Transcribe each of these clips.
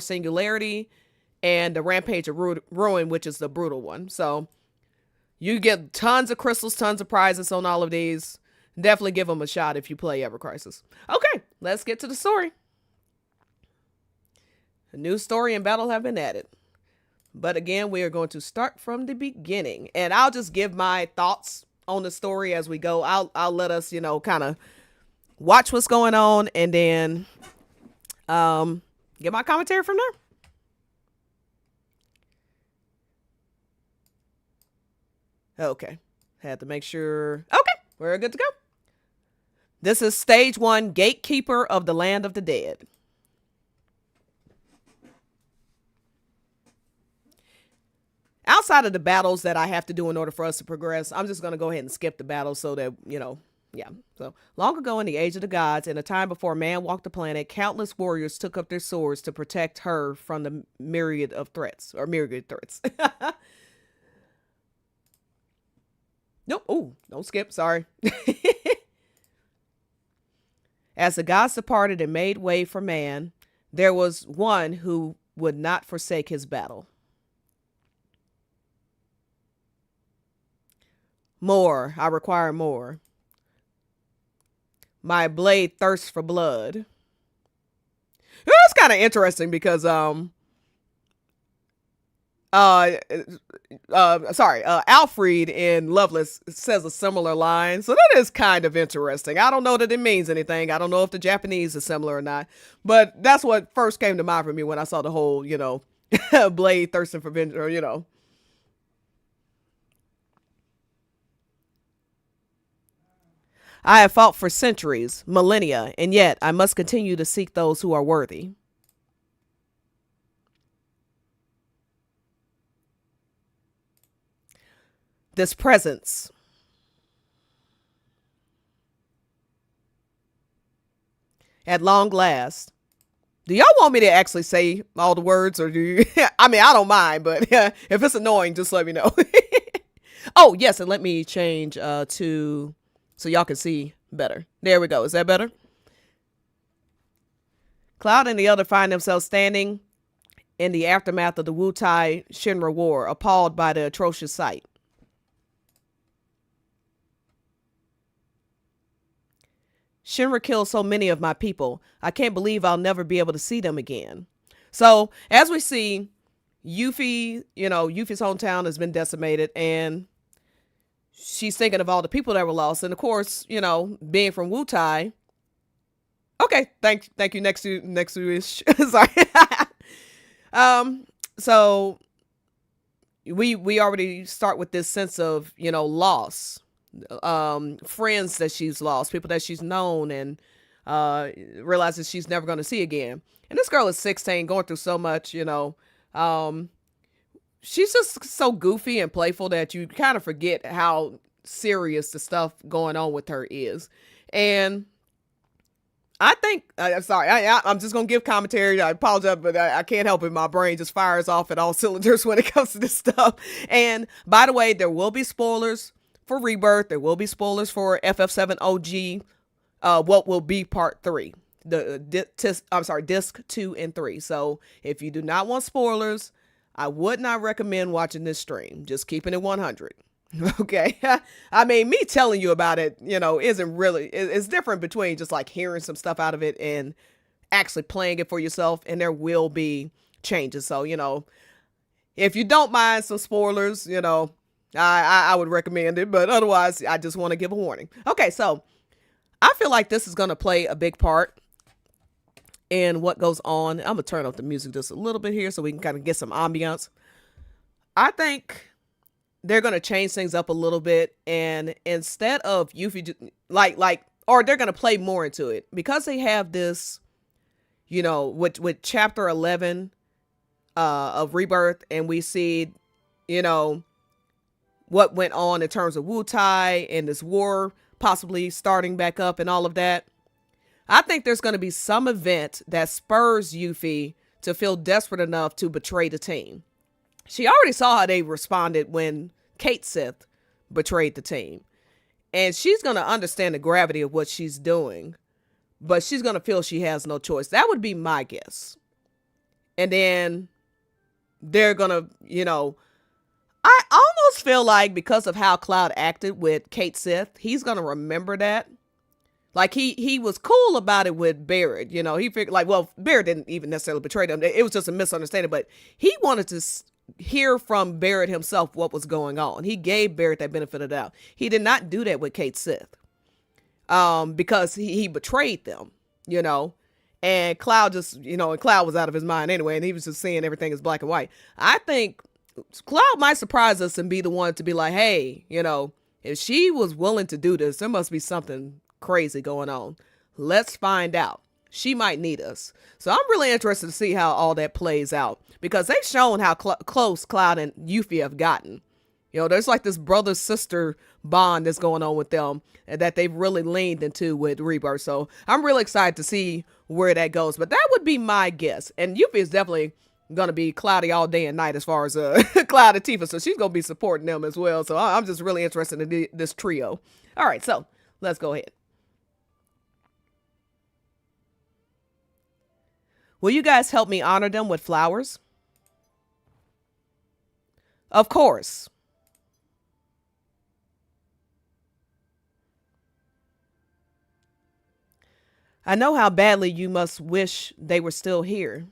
Singularity, and the Rampage of Ruin, which is the brutal one. So you get tons of crystals, tons of prizes on all of these. Definitely give them a shot if you play Ever Crisis. Okay, let's get to the story. A new story and battle have been added. But again, we are going to start from the beginning. And I'll just give my thoughts on the story as we go. I'll let us, kind of watch what's going on and then get my commentary from there. Okay. Had to make sure. Okay, we're good to go. This is stage 1, Gatekeeper of the Land of the Dead. Outside of the battles that I have to do in order for us to progress, I'm just going to go ahead and skip the battles so that, yeah. So, long ago in the age of the gods, in a time before man walked the planet, countless warriors took up their swords to protect her from the myriad threats. Nope. Oh, don't skip. Sorry. As the gods departed and made way for man, there was one who would not forsake his battle. More. I require more. My blade thirsts for blood. It's kind of interesting because Alfred in Loveless says a similar line, so that is kind of interesting. I don't know that it means anything. I don't know if the Japanese is similar or not, but that's what first came to mind for me when I saw the whole, blade thirsting for vengeance, I have fought for centuries, millennia, and yet I must continue to seek those who are worthy. This presence. At long last. Do y'all want me to actually say all the words, or do you? I mean, I don't mind, but if it's annoying, just let me know. Oh, yes, and let me change to so y'all can see better. There we go. Is that better? Cloud and the other find themselves standing in the aftermath of the Wutai Shinra War, appalled by the atrocious sight. Shinra killed so many of my people. I can't believe I'll never be able to see them again. So, as we see, Yuffie, Yuffie's hometown has been decimated, and she's thinking of all the people that were lost. And of course, being from Wutai. Okay, thank you. Next to ish. Sorry. So we already start with this sense of, loss. Friends that she's lost, people that she's known, and realizes she's never going to see again. And this girl is 16, going through so much, she's just so goofy and playful that you kind of forget how serious the stuff going on with her is. And I think, sorry, I'm just going to give commentary. I apologize, but I can't help it. My brain just fires off at all cylinders when it comes to this stuff. And by the way, there will be spoilers for Rebirth. There will be spoilers for FF7 OG, what will be part 3. Disc 2 and 3. So if you do not want spoilers, I would not recommend watching this stream. Just keeping it 100. Okay. I mean, me telling you about it, isn't really, it's different between just like hearing some stuff out of it and actually playing it for yourself. And there will be changes. So, if you don't mind some spoilers, I would recommend it. But otherwise, I just want to give a warning. Okay. So I feel like this is going to play a big part in what goes on. I'm going to turn up the music just a little bit here so we can kind of get some ambiance. I think they're going to change things up a little bit, and instead of Yuffie, or they're going to play more into it because they have this, with chapter 11 of Rebirth, and we see, what went on in terms of Wutai and this war possibly starting back up and all of that. I think there's going to be some event that spurs Yuffie to feel desperate enough to betray the team. She already saw how they responded when Kate Sith betrayed the team. And she's going to understand the gravity of what she's doing. But she's going to feel she has no choice. That would be my guess. And then they're gonna, I almost feel like because of how Cloud acted with Kate Sith, he's gonna remember that. Like he was cool about it with Barrett, he figured like, well, Barrett didn't even necessarily betray them. It was just a misunderstanding, but he wanted to hear from Barrett himself what was going on. He gave Barrett that benefit of the doubt. He did not do that with Kate Sith, because he betrayed them, and Cloud just, and Cloud was out of his mind anyway, and he was just seeing everything as black and white. I think Cloud might surprise us and be the one to be like, hey, if she was willing to do this, there must be something crazy going on. Let's find out. She might need us. So I'm really interested to see how all that plays out, because they've shown how close Cloud and Yuffie have gotten. There's like this brother-sister bond that's going on with them, and that they've really leaned into with Rebirth. So I'm really excited to see where that goes. But that would be my guess. And Yuffie is definitely going to be cloudy all day and night as far as Cloud and Tifa. So she's going to be supporting them as well. So I'm just really interested in this trio. All right, so let's go ahead. Will you guys help me honor them with flowers? Of course. I know how badly you must wish they were still here.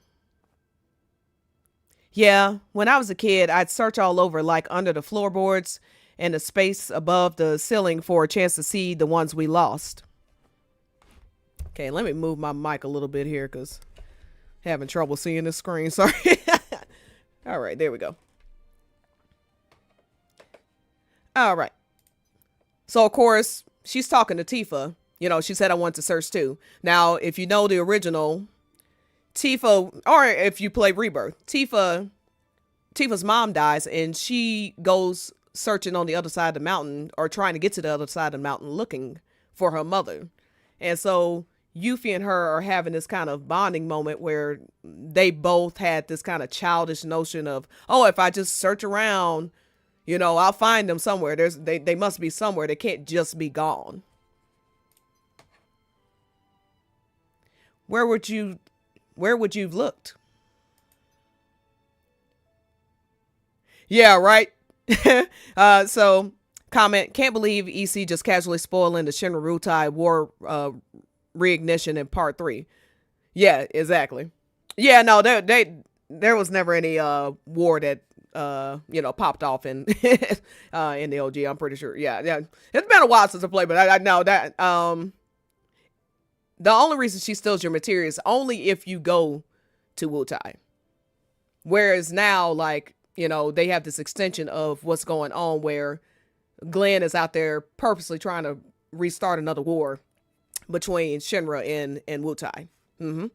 Yeah, when I was a kid, I'd search all over, like under the floorboards and the space above the ceiling, for a chance to see the ones we lost. Okay, let me move my mic a little bit here because having trouble seeing the screen. Sorry. All right, there we go. All right. So, of course, she's talking to Tifa. She said, I want to search too. Now, if you know the original, Tifa, or if you play Rebirth, Tifa's mom dies and she goes searching on the other side of the mountain, or trying to get to the other side of the mountain looking for her mother. And so Yuffie and her are having this kind of bonding moment where they both had this kind of childish notion of, oh, if I just search around, I'll find them somewhere. They must be somewhere. They can't just be gone. Where would you have looked? Yeah, right. So comment, can't believe EC just casually spoiling the Shinra Rutai war reignition in part 3. Yeah, exactly. Yeah, no, there was never any war that popped off in in the OG. I'm pretty sure. Yeah. It's been a while since I played, but I know that the only reason she steals your materia is only if you go to Wutai. Whereas now, like, they have this extension of what's going on where Glenn is out there purposely trying to restart another war between Shinra and Wutai. Mm-hmm.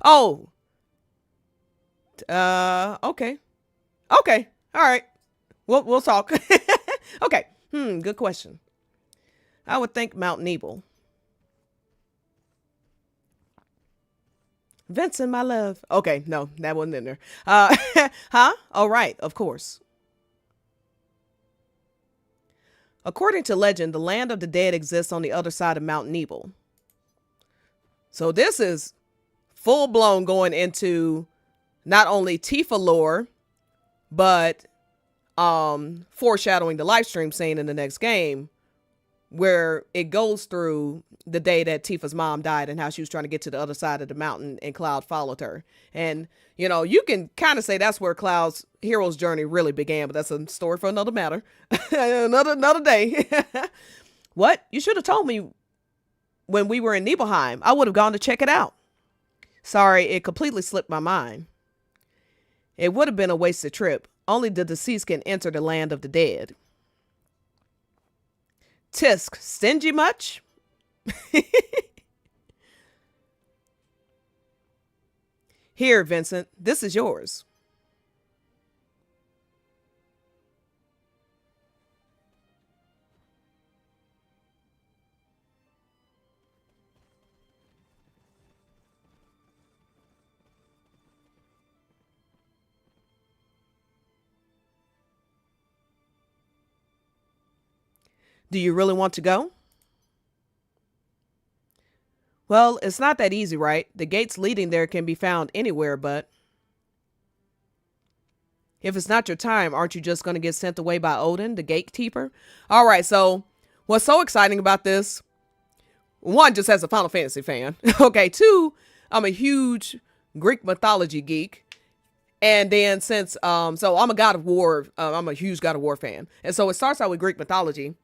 Oh. Okay. Okay. All right. We'll talk. Okay. Good question. I would think Mount Nibel. Vincent, my love. Okay, no, that wasn't in there. Huh? All right, of course. According to legend, the land of the dead exists on the other side of Mount Nibel. So this is full blown going into not only Tifa lore, but foreshadowing the live stream scene in the next game, where it goes through the day that Tifa's mom died and how she was trying to get to the other side of the mountain and Cloud followed her. And, you can kind of say that's where Cloud's hero's journey really began, but that's a story for another matter. another day. What? You should have told me when we were in Nibelheim. I would have gone to check it out. Sorry, it completely slipped my mind. It would have been a wasted trip. Only the deceased can enter the land of the dead. Tisk, stingy much? Here, Vincent, this is yours. Do you really want to go? Well, it's not that easy, right? The gates leading there can be found anywhere, but if it's not your time, aren't you just going to get sent away by Odin, the gatekeeper? All right, so what's so exciting about this? One, just as a Final Fantasy fan. Okay, two, I'm a huge Greek mythology geek. And then since, so I'm a God of War, I'm a huge God of War fan. And so it starts out with Greek mythology.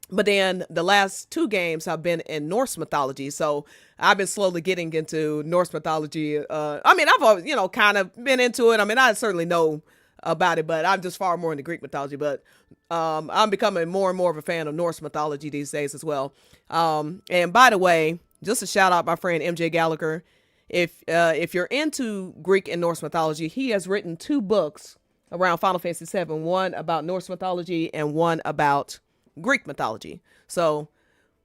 But then the last two games have been in Norse mythology. So I've been slowly getting into Norse mythology. I mean, I've always, kind of been into it. I mean, I certainly know about it, but I'm just far more into Greek mythology. But I'm becoming more and more of a fan of Norse mythology these days as well. And by the way, just a shout out my friend MJ Gallagher. If you're into Greek and Norse mythology, he has written 2 books around Final Fantasy VII, one about Norse mythology and one about Greek mythology. So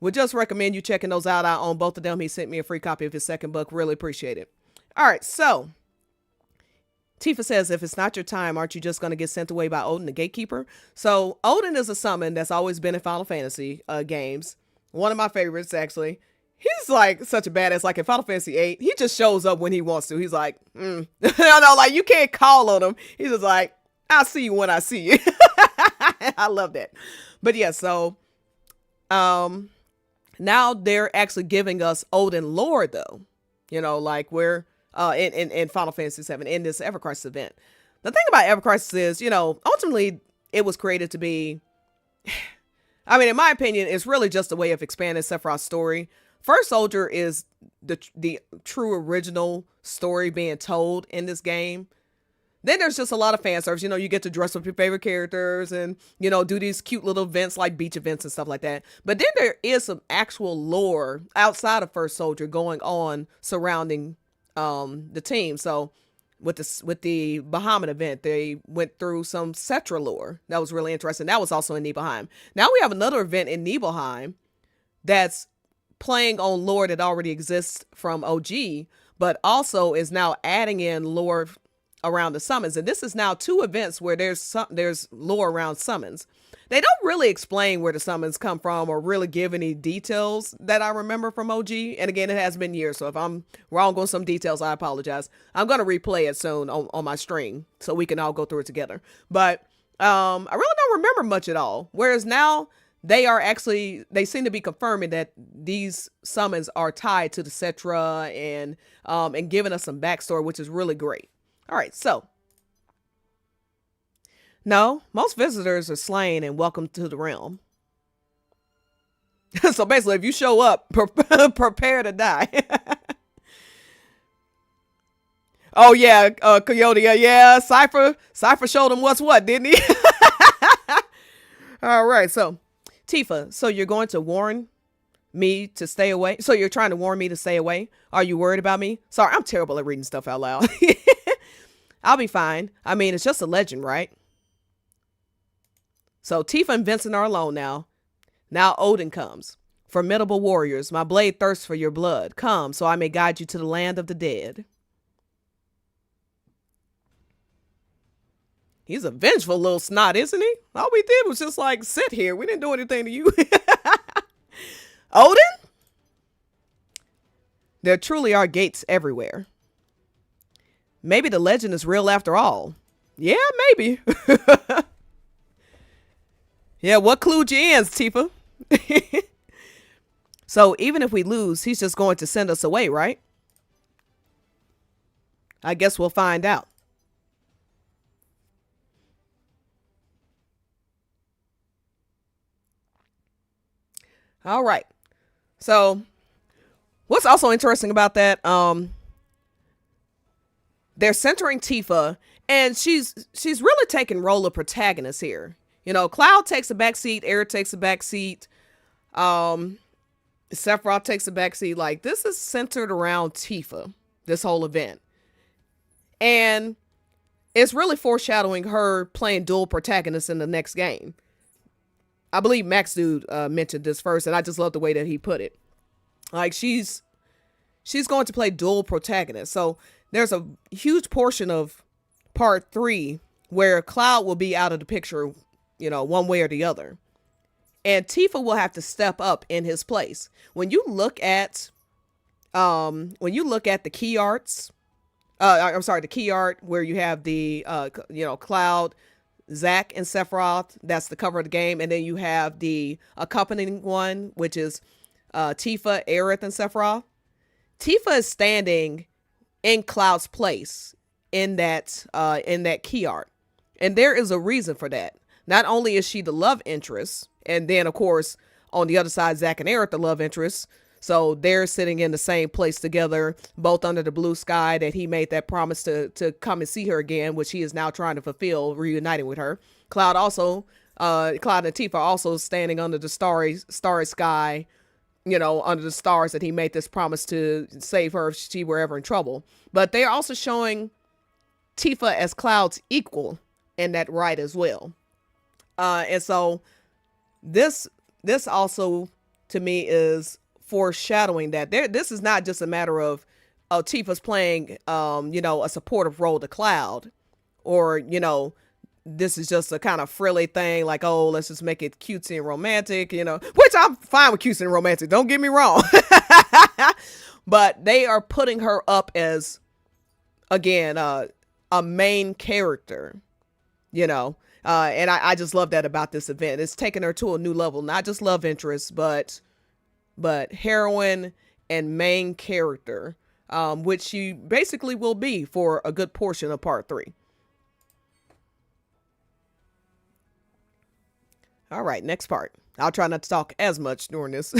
would just recommend you checking those out. I own both of them. He sent me a free copy of his second book. Really appreciate it. All right, so Tifa says, if it's not your time, aren't you just going to get sent away by Odin, the gatekeeper? So Odin is a summon that's always been in Final Fantasy games. One of my favorites, actually. He's like such a badass. Like in Final Fantasy VIII, he just shows up when he wants to. He's like, like you can't call on him. He's just like, I'll see you when I see you. I love that. But yeah, so now they're actually giving us Odin lore though. Like we're in Final Fantasy VII in this Ever Crisis event. The thing about Ever Crisis is, ultimately it was created to be, I mean, in my opinion, it's really just a way of expanding Sephiroth's story. First Soldier is the true original story being told in this game. Then there's just a lot of fan service. You get to dress up your favorite characters and, do these cute little events like beach events and stuff like that. But then there is some actual lore outside of First Soldier going on surrounding the team. So with the Bahamut event, they went through some Cetra lore. That was really interesting. That was also in Nibelheim. Now we have another event in Nibelheim that's playing on lore that already exists from OG, but also is now adding in lore around the summons. And this is now 2 events where there's lore around summons. They don't really explain where the summons come from or really give any details that I remember from OG. And again, it has been years, so if I'm wrong on some details, I apologize. I'm going to replay it soon on my stream so we can all go through it together. But I really don't remember much at all. Whereas now they seem to be confirming that these summons are tied to the Cetra and giving us some backstory, which is really great. All right, so no, most visitors are slain and welcome to the realm. So basically, if you show up, prepare to die. Oh yeah, Coyote, yeah, Cypher showed him what's what, didn't he? All right, so Tifa, so you're going to warn me to stay away? So you're trying to warn me to stay away? Are you worried about me? Sorry, I'm terrible at reading stuff out loud. I'll be fine. I mean, it's just a legend, right? So Tifa and Vincent are alone now. Now Odin comes. Formidable warriors, my blade thirsts for your blood. Come, so I may guide you to the land of the dead. He's a vengeful little snot, isn't he? All we did was just like sit here. We didn't do anything to you. Odin? There truly are gates everywhere. Maybe the legend is real after all. Yeah, maybe. Yeah, what clued you in, Tifa? So even if we lose, he's just going to send us away, right? I guess we'll find out. All right. So what's also interesting about that, they're centering Tifa, and she's really taking role of protagonist here. Cloud takes a back seat, Aerith takes a back seat, Sephiroth takes a back seat. Like, this is centered around Tifa, this whole event. And it's really foreshadowing her playing dual protagonist in the next game. I believe Max Dude mentioned this first, and I just love the way that he put it. Like, she's going to play dual protagonist. So there's a huge portion of part 3 where Cloud will be out of the picture, one way or the other. And Tifa will have to step up in his place. When you look at When you look at the key arts, I'm sorry, the key art where you have the Cloud, Zack, and Sephiroth. That's the cover of the game, and then you have the accompanying one, which is Tifa, Aerith, and Sephiroth. Tifa is standing in Cloud's place in that key art, and there is a reason for that. Not only is she the love interest, and then of course on the other side, Zack and Aerith, the love interests. So they're sitting in the same place together, both under the blue sky that he made that promise to come and see her again, which he is now trying to fulfill, reuniting with her. Cloud and Tifa also standing under the starry sky, under the stars that he made this promise to save her if she were ever in trouble. But they're also showing Tifa as Cloud's equal in that right as well. And so this also to me is foreshadowing that this is not just a matter of Tifa's playing a supportive role to Cloud, or this is just a kind of frilly thing like, oh, let's just make it cutesy and romantic, which I'm fine with cutesy and romantic, don't get me wrong. But they are putting her up as, again, a main character, and I just love that about this event. It's taking her to a new level, not just love interest, but heroine and main character, which she basically will be for a good portion of part 3. All right, next part. I'll try not to talk as much during this.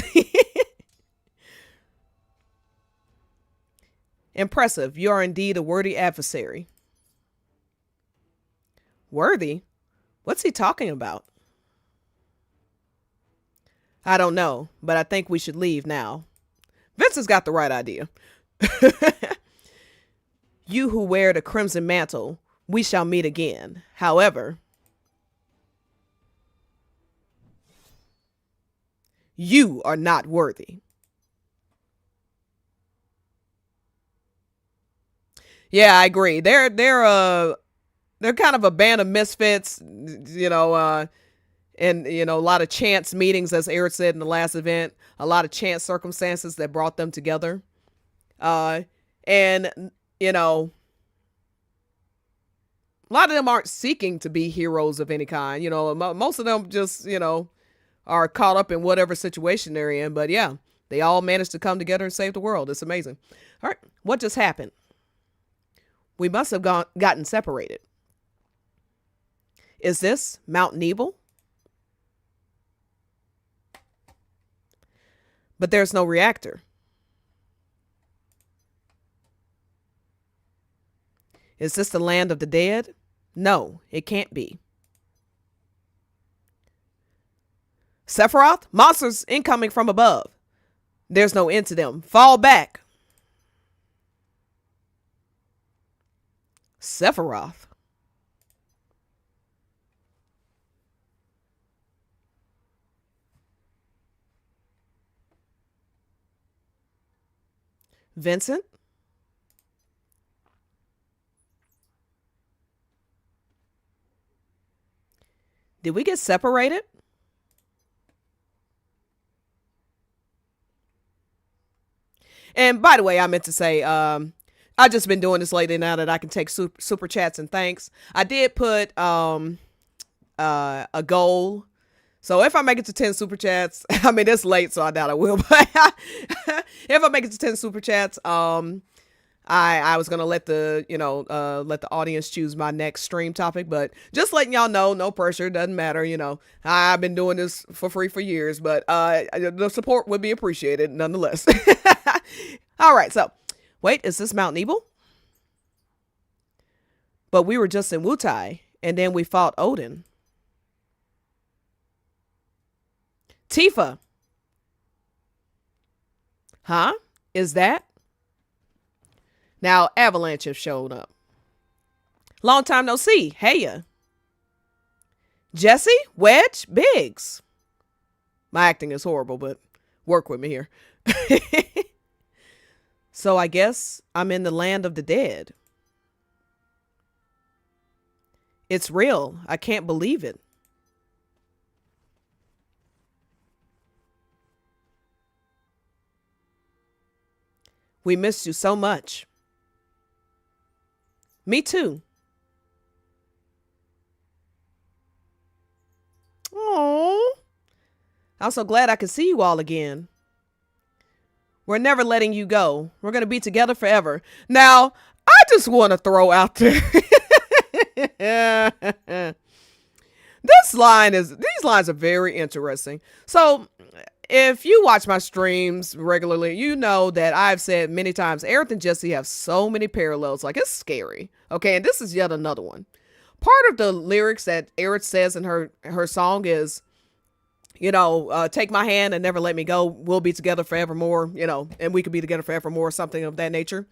Impressive. You are indeed a worthy adversary. Worthy? What's he talking about? I don't know, but I think we should leave now. Vincent's got the right idea. You who wear the crimson mantle, we shall meet again. However, you are not worthy. Yeah, I agree. They're kind of a band of misfits, and a lot of chance meetings, as Eric said in the last event, a lot of chance circumstances that brought them together. And a lot of them aren't seeking to be heroes of any kind. Most of them just, are caught up in whatever situation they're in. But yeah, they all managed to come together and save the world. It's amazing. All right, what just happened? We must have gotten separated. Is this Mount Nibel? But there's no reactor. Is this the land of the dead? No, it can't be. Sephiroth? Monsters incoming from above. There's no end to them. Fall back. Sephiroth. Vincent? Did we get separated? And by the way, I meant to say, I've just been doing this lately now that I can take super chats and thanks. I did put a goal. So if I make it to 10 super chats, I mean, it's late, so I doubt I will. But if I make it to 10 super chats, I was gonna let the audience choose my next stream topic, but just letting y'all know, no pressure, doesn't matter. I've been doing this for free for years, but the support would be appreciated nonetheless. All right, so wait, is this Mount Nibel? But we were just in Wutai, and then we fought Odin. Tifa. Huh? Is that? Now, Avalanche have shown up. Long time no see. Heya. Jesse? Wedge? Biggs. My acting is horrible, but work with me here. So I guess I'm in the land of the dead. It's real. I can't believe it. We missed you so much. Me too. Oh, I'm so glad I could see you all again. We're never letting you go. We're going to be together forever. Now, I just want to throw out there. These lines are very interesting. So, if you watch my streams regularly, you know that I've said many times, Aerith and Jesse have so many parallels. Like, it's scary. Okay, and this is yet another one. Part of the lyrics that Aerith says in her song is, take my hand and never let me go. We'll be together forevermore, and we could be together forevermore, something of that nature.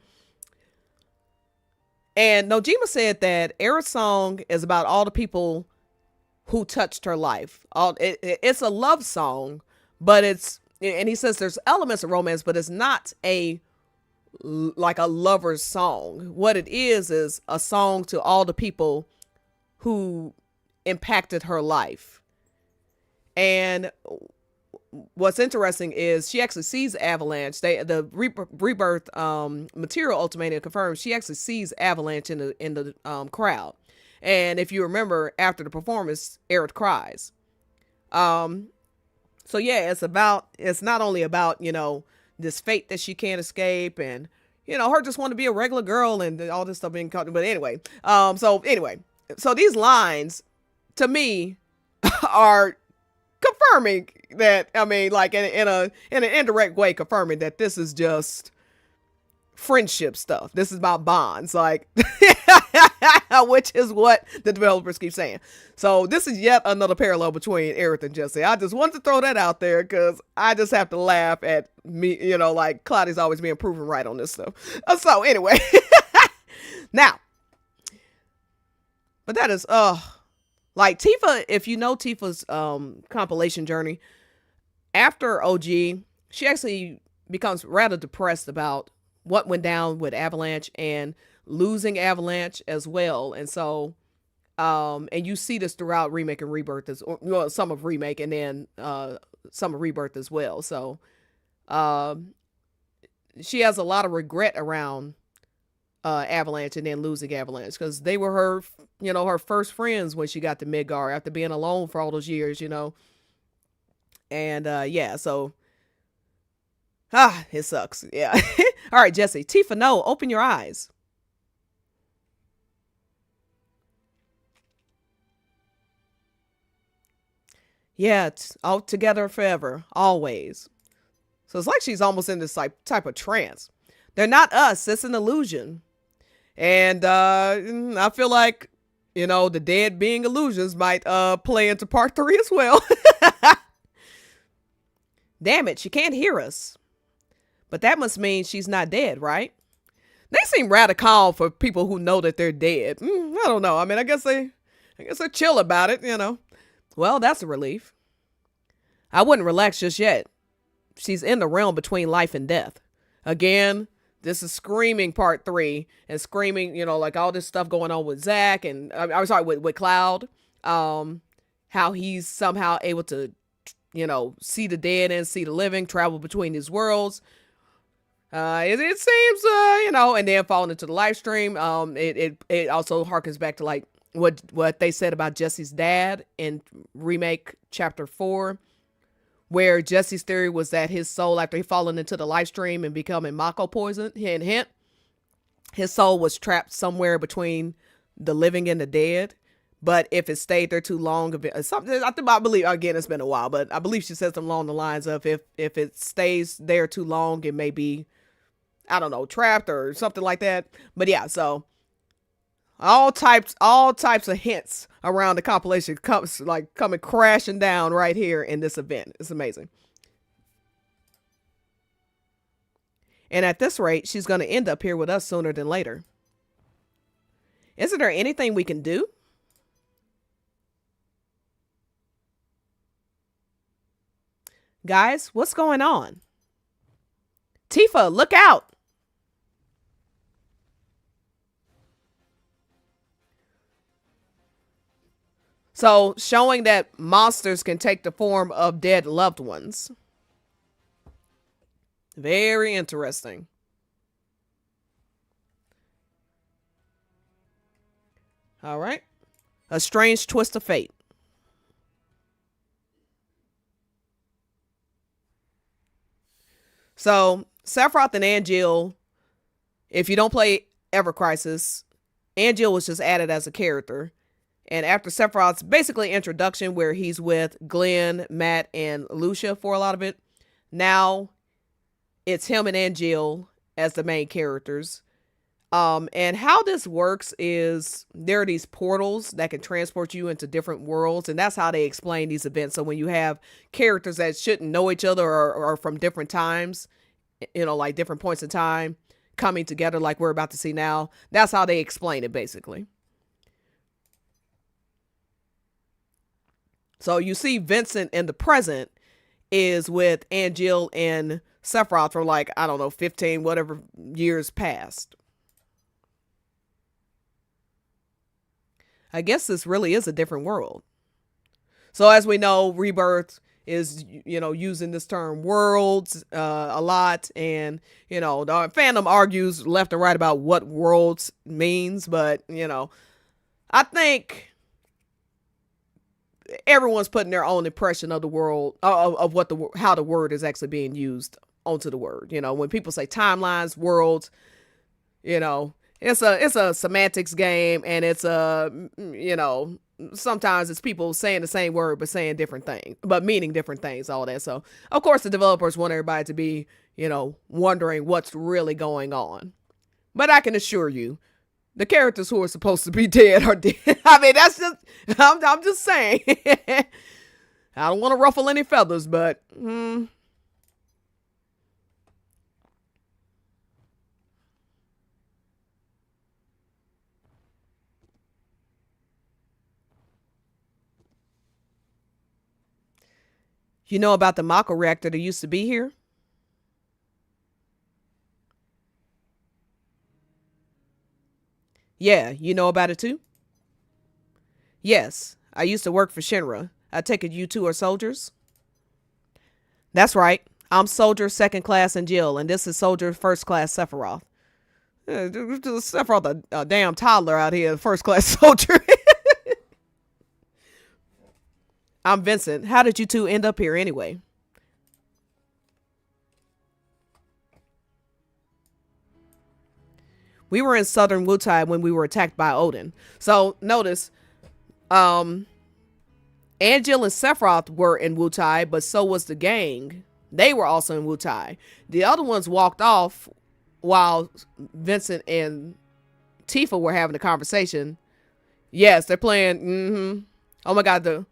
And Nojima said that Aerith's song is about all the people who touched her life. It's a love song, but and he says there's elements of romance, but it's not like a lover's song. What it is a song to all the people who impacted her life. And what's interesting is she actually sees Avalanche. The rebirth material ultimatum confirms she actually sees Avalanche in the crowd. And if you remember, after the performance, Aerith cries. So yeah, it's not only about, this fate that she can't escape and, her just want to be a regular girl and all this stuff being caught. But anyway, so these lines to me are confirming that, like in an indirect way, confirming that this is just friendship stuff. This is about bonds, like, which is what the developers keep saying. So this is yet another parallel between Aerith and Jesse. I just wanted to throw that out there because I just have to laugh at me, like Claudia's always being proven right on this stuff. So anyway, now, but that is, like Tifa, if you know Tifa's compilation journey, after OG, she actually becomes rather depressed about what went down with Avalanche and losing Avalanche as well. And so, and you see this throughout Remake and Rebirth, some of Remake and then some of Rebirth as well. So she has a lot of regret around Avalanche and then losing Avalanche because they were her, her first friends when she got to Midgar after being alone for all those years, and yeah, so it sucks. Yeah. All right, Jesse. Tifa, no, open your eyes. Yeah, it's all together forever, always. So it's like she's almost in this like type of trance. They're not us. It's an illusion. And I feel like, the dead being illusions might play into part 3 as well. Damn it, she can't hear us. But that must mean she's not dead, right? They seem rather calm for people who know that they're dead. I don't know. I guess they're chill about it, Well, that's a relief. I wouldn't relax just yet. She's in the realm between life and death. Again, this is Screaming part 3 and Screaming, like all this stuff going on with Zack and I'm sorry, with Cloud. How he's somehow able to, see the dead and see the living, travel between these worlds. It seems, and then falling into the live stream. It also harkens back to like what they said about Jesse's dad in Remake Chapter 4, where Jesse's theory was that his soul, after he fallen into the live stream and becoming Mako poison, hint, his soul was trapped somewhere between the living and the dead. But if it stayed there too long, something I believe, again, it's been a while, but I believe she says something along the lines of if it stays there too long, it may be, I don't know, trapped or something like that. But yeah, so all types of hints around the compilation coming crashing down right here in this event. It's amazing. And at this rate, she's going to end up here with us sooner than later. Isn't there anything we can do? Guys, what's going on? Tifa, look out! So, showing that monsters can take the form of dead loved ones. Very interesting. All right. A strange twist of fate. So Sephiroth and Angeal, if you don't play Ever Crisis, Angeal was just added as a character. And after Sephiroth's basically introduction, where he's with Glenn, Matt, and Lucia for a lot of it, now it's him and Angeal as the main characters. And how this works is there are these portals that can transport you into different worlds, and that's how they explain these events. So when you have characters that shouldn't know each other or from different times, like different points in time coming together like we're about to see now, that's how they explain it basically. So you see Vincent in the present is with Angeal and Sephiroth for like, I don't know, 15 whatever years past. I guess this really is a different world. So as we know, Rebirth is, using this term worlds a lot. And, the fandom argues left and right about what worlds means. But, I think everyone's putting their own impression of the world, of how the word is actually being used onto the word. When people say timelines, worlds, it's a semantics game, and it's sometimes it's people saying the same word but saying different things, but meaning different things, all that. So of course the developers want everybody to be, wondering what's really going on. But I can assure you, the characters who are supposed to be dead are dead. I mean, that's just, I'm just saying. I don't want to ruffle any feathers, but you know about the Mako reactor that used to be here? Yeah, you know about it too? Yes, I used to work for Shinra. I take it you two are soldiers? That's right. I'm soldier second class Angeal, and this is soldier first class Sephiroth. Sephiroth, a damn toddler out here, first class soldier. I'm Vincent. How did you two end up here anyway? We were in southern Wutai when we were attacked by Odin. So notice, Angeal and Sephiroth were in Wutai, but so was the gang. They were also in Wutai. The other ones walked off while Vincent and Tifa were having a conversation. Yes, they're playing. Oh my God, the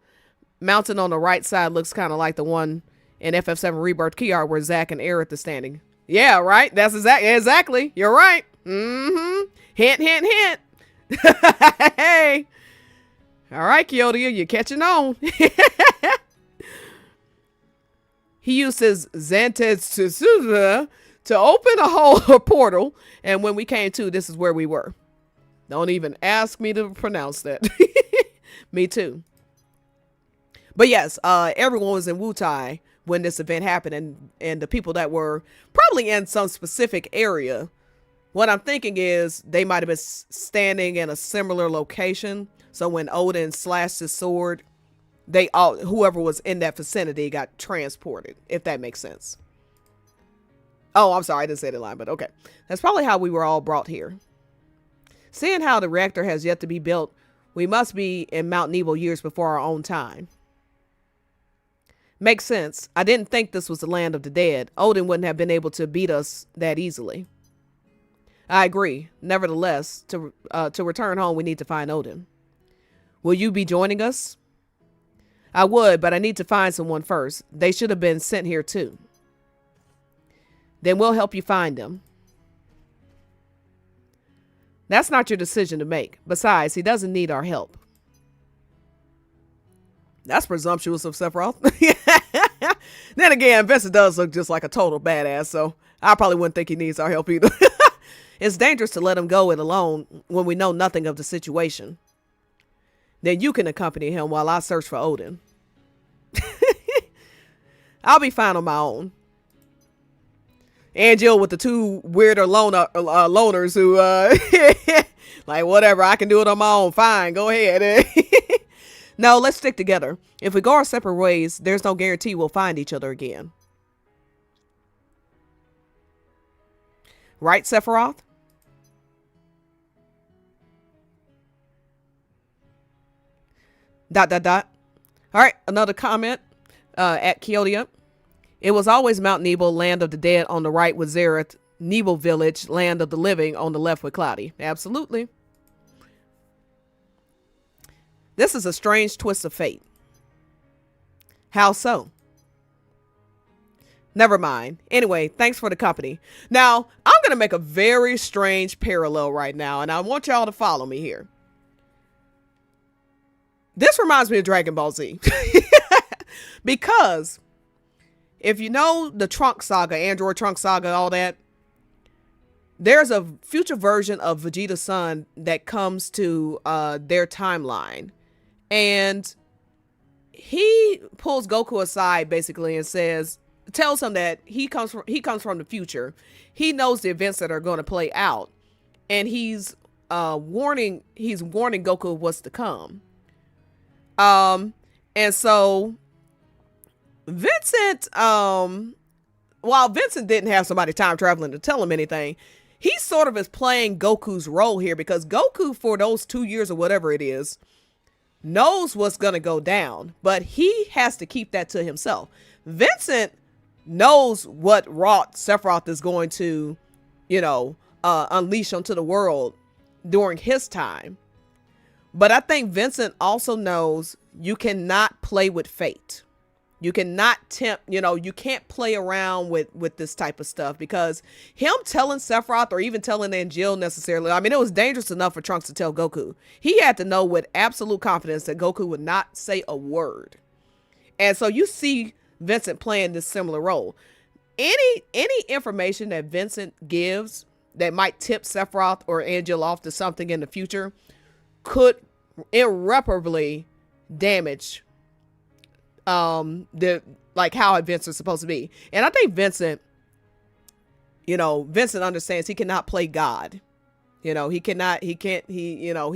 mountain on the right side looks kind of like the one in FF7 Rebirth key art where Zack and Aerith are standing. Yeah, right. That's exactly. You're right. Hint, hint, hint. Hey. All right, Kyodia, you're catching on. He used his Zantetsuzuda to open a portal, and when we came to, this is where we were. Don't even ask me to pronounce that. Me too. But yes, everyone was in Wutai when this event happened, and the people that were probably in some specific area, what I'm thinking is they might have been standing in a similar location. So when Odin slashed his sword, whoever was in that vicinity got transported, if that makes sense. Oh, I'm sorry, I didn't say the line, but okay. That's probably how we were all brought here. Seeing how the reactor has yet to be built, we must be in Mount Nibel years before our own time. Makes sense. I didn't think this was the land of the dead. Odin wouldn't have been able to beat us that easily. I agree. Nevertheless, to return home, we need to find Odin. Will you be joining us? I would, but I need to find someone first. They should have been sent here too. Then we'll help you find them. That's not your decision to make. Besides, he doesn't need our help. That's presumptuous of Sephiroth. Then again, Vincent does look just like a total badass, so I probably wouldn't think he needs our help either. It's dangerous to let him go it alone when we know nothing of the situation. Then you can accompany him while I search for Odin. I'll be fine on my own. Angeal with the two weirder loners who Like, whatever, I can do it on my own. Fine, go ahead. No, let's stick together. If we go our separate ways, there's no guarantee we'll find each other again. Right, Sephiroth? Dot, dot, dot. All right, another comment at Kyodia. It was always Mount Nibel, land of the dead, on the right with Xerath. Nibel village, land of the living, on the left with Cloudy. Absolutely. This is a strange twist of fate. How so? Never mind. Anyway, thanks for the company. Now, I'm going to make a very strange parallel right now, and I want y'all to follow me here. This reminds me of Dragon Ball Z. Because if you know the Trunk Saga, Android Trunk Saga, all that, there's a future version of Vegeta's son that comes to their timeline. And he pulls Goku aside basically and tells him that he comes from the future. He knows the events that are going to play out, and he's warning Goku of what's to come. And so Vincent, while Vincent didn't have somebody time traveling to tell him anything, he sort of is playing Goku's role here, because Goku, for those 2 years or whatever it is, knows what's going to go down, but he has to keep that to himself. Vincent knows what rot Sephiroth is going to, unleash onto the world during his time. But I think Vincent also knows you cannot play with fate. You cannot tempt, you can't play around with this type of stuff, because him telling Sephiroth or even telling Angeal necessarily, I mean, it was dangerous enough for Trunks to tell Goku. He had to know with absolute confidence that Goku would not say a word. And so you see Vincent playing this similar role. Any information that Vincent gives that might tip Sephiroth or Angeal off to something in the future could irreparably damage how events are supposed to be. And I think Vincent understands he cannot play God. He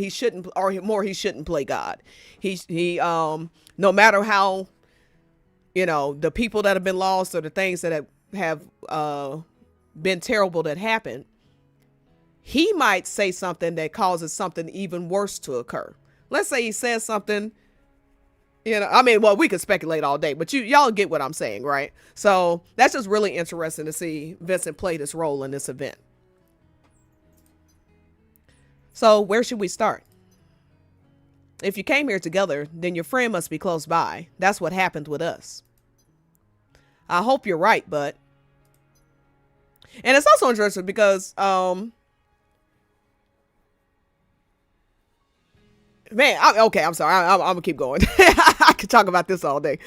shouldn't, or more, he shouldn't play God. He no matter how, the people that have been lost or the things that have been terrible that happened, he might say something that causes something even worse to occur. Let's say he says something, we could speculate all day, but y'all get what I'm saying, right? So that's just really interesting to see Vincent play this role in this event. So where should we start? If you came here together, then your friend must be close by. That's what happened with us. I hope you're right, but... And it's also interesting because, okay, I'm sorry. I'm gonna keep going. I could talk about this all day.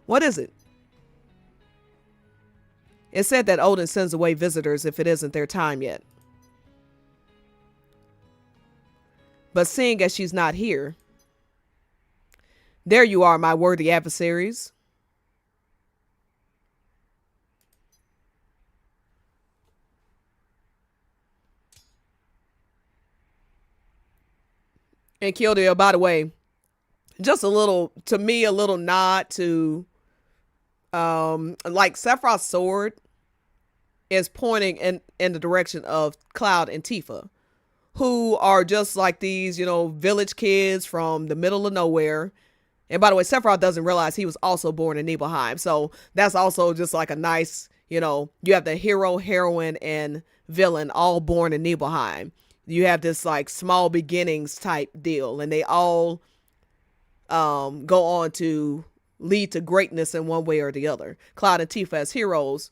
What is it? It said that Odin sends away visitors if it isn't their time yet. But seeing as she's not here, there you are, my worthy adversaries. And Kyodia, by the way, just a little nod to, Sephiroth's sword is pointing in the direction of Cloud and Tifa, who are just like these, village kids from the middle of nowhere. And by the way, Sephiroth doesn't realize he was also born in Nibelheim. So that's also just like a nice, you have the hero, heroine, and villain all born in Nibelheim. You have this like small beginnings type deal, and they all go on to lead to greatness in one way or the other. Cloud and Tifa as heroes,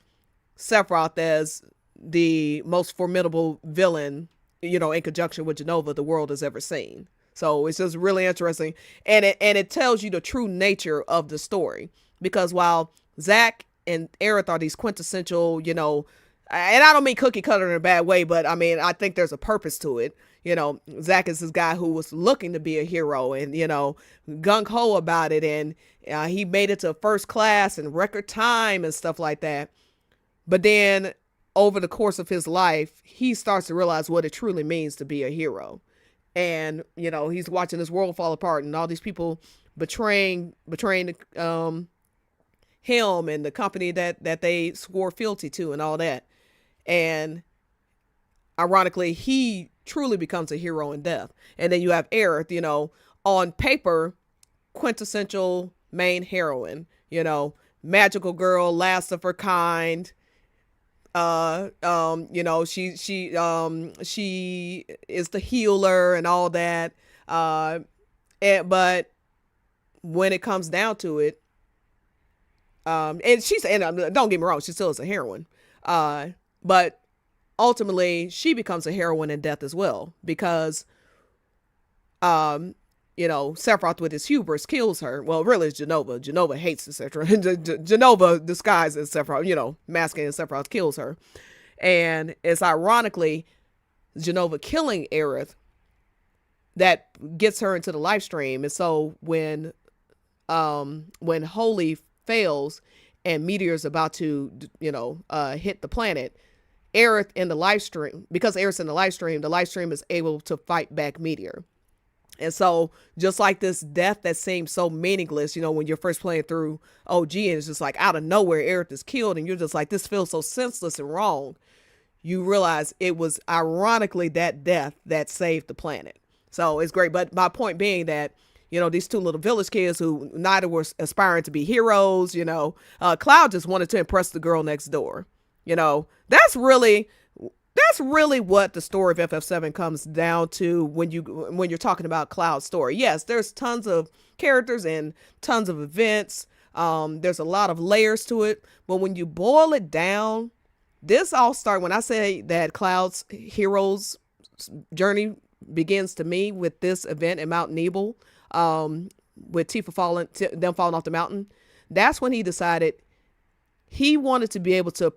Sephiroth as the most formidable villain, in conjunction with Genova the world has ever seen. So it's just really interesting, and it tells you the true nature of the story, because while Zack and Aerith are these quintessential, and I don't mean cookie cutter in a bad way, but I mean, I think there's a purpose to it. Zack is this guy who was looking to be a hero and, gung-ho about it. And he made it to first class in record time and stuff like that. But then over the course of his life, he starts to realize what it truly means to be a hero. and he's watching this world fall apart, and all these people betraying him and the company that they swore fealty to and all that. And ironically, he truly becomes a hero in death. And then you have Aerith, on paper, quintessential main heroine, magical girl, last of her kind. She is the healer and all that. But when it comes down to it, and don't get me wrong, she still is a heroine. But ultimately she becomes a heroine in death as well, because Sephiroth with his hubris kills her. Well, really it's Jenova. Jenova hates the Sephiroth. Jenova disguised as Sephiroth, masking as Sephiroth, kills her. And it's ironically Jenova killing Aerith that gets her into the life stream. And so when Holy fails and Meteor's about to, hit the planet, Aerith in the life stream, because Aerith's in the life stream is able to fight back Meteor. And so just like this death that seems so meaningless, when you're first playing through OG and it's just like out of nowhere, Aerith is killed and you're just like, this feels so senseless and wrong. You realize it was ironically that death that saved the planet. So it's great. But my point being that, these two little village kids who neither were aspiring to be heroes, Cloud just wanted to impress the girl next door. That's really what the story of FF7 comes down to when you're talking about Cloud's story. Yes, there's tons of characters and tons of events. There's a lot of layers to it, but when you boil it down, this all started when I say that Cloud's hero's journey begins to me with this event in Mount Nibel, with Tifa falling off the mountain. That's when he decided he wanted to be able to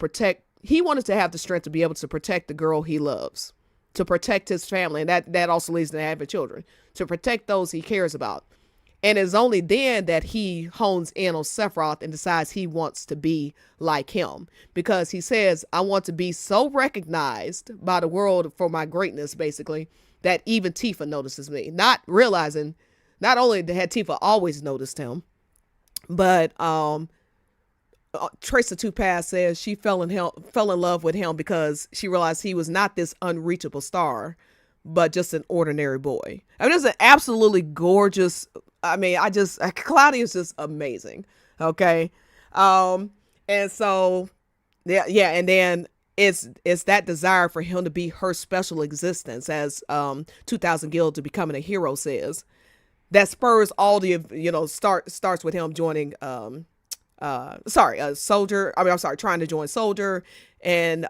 he wanted to have the strength to be able to protect the girl he loves, to protect his family. And that also leads to having children, to protect those he cares about. And it's only then that he hones in on Sephiroth and decides he wants to be like him, because he says, I want to be so recognized by the world for my greatness, basically, that even Tifa notices me. Not realizing, not only had Tifa always noticed him, but Trace of Two Paths says she fell in love with him because she realized he was not this unreachable star, but just an ordinary boy. I mean, it's an absolutely gorgeous. Cloudy is just amazing. Okay. And so, yeah. And then it's that desire for him to be her special existence, as 2000 Guild to becoming a hero says, that spurs all the, starts with him joining, soldier. Trying to join soldier, and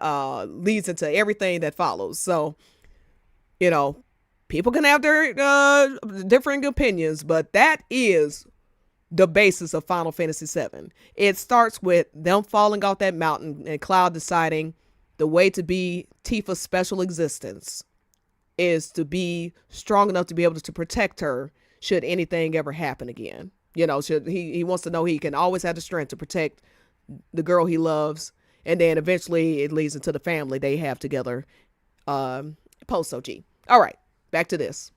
leads into everything that follows. So, people can have their differing opinions, but that is the basis of Final Fantasy VII. It starts with them falling off that mountain and Cloud deciding the way to be Tifa's special existence is to be strong enough to be able to protect her should anything ever happen again. He wants to know he can always have the strength to protect the girl he loves. And then eventually it leads into the family they have together post OG. All right, back to this.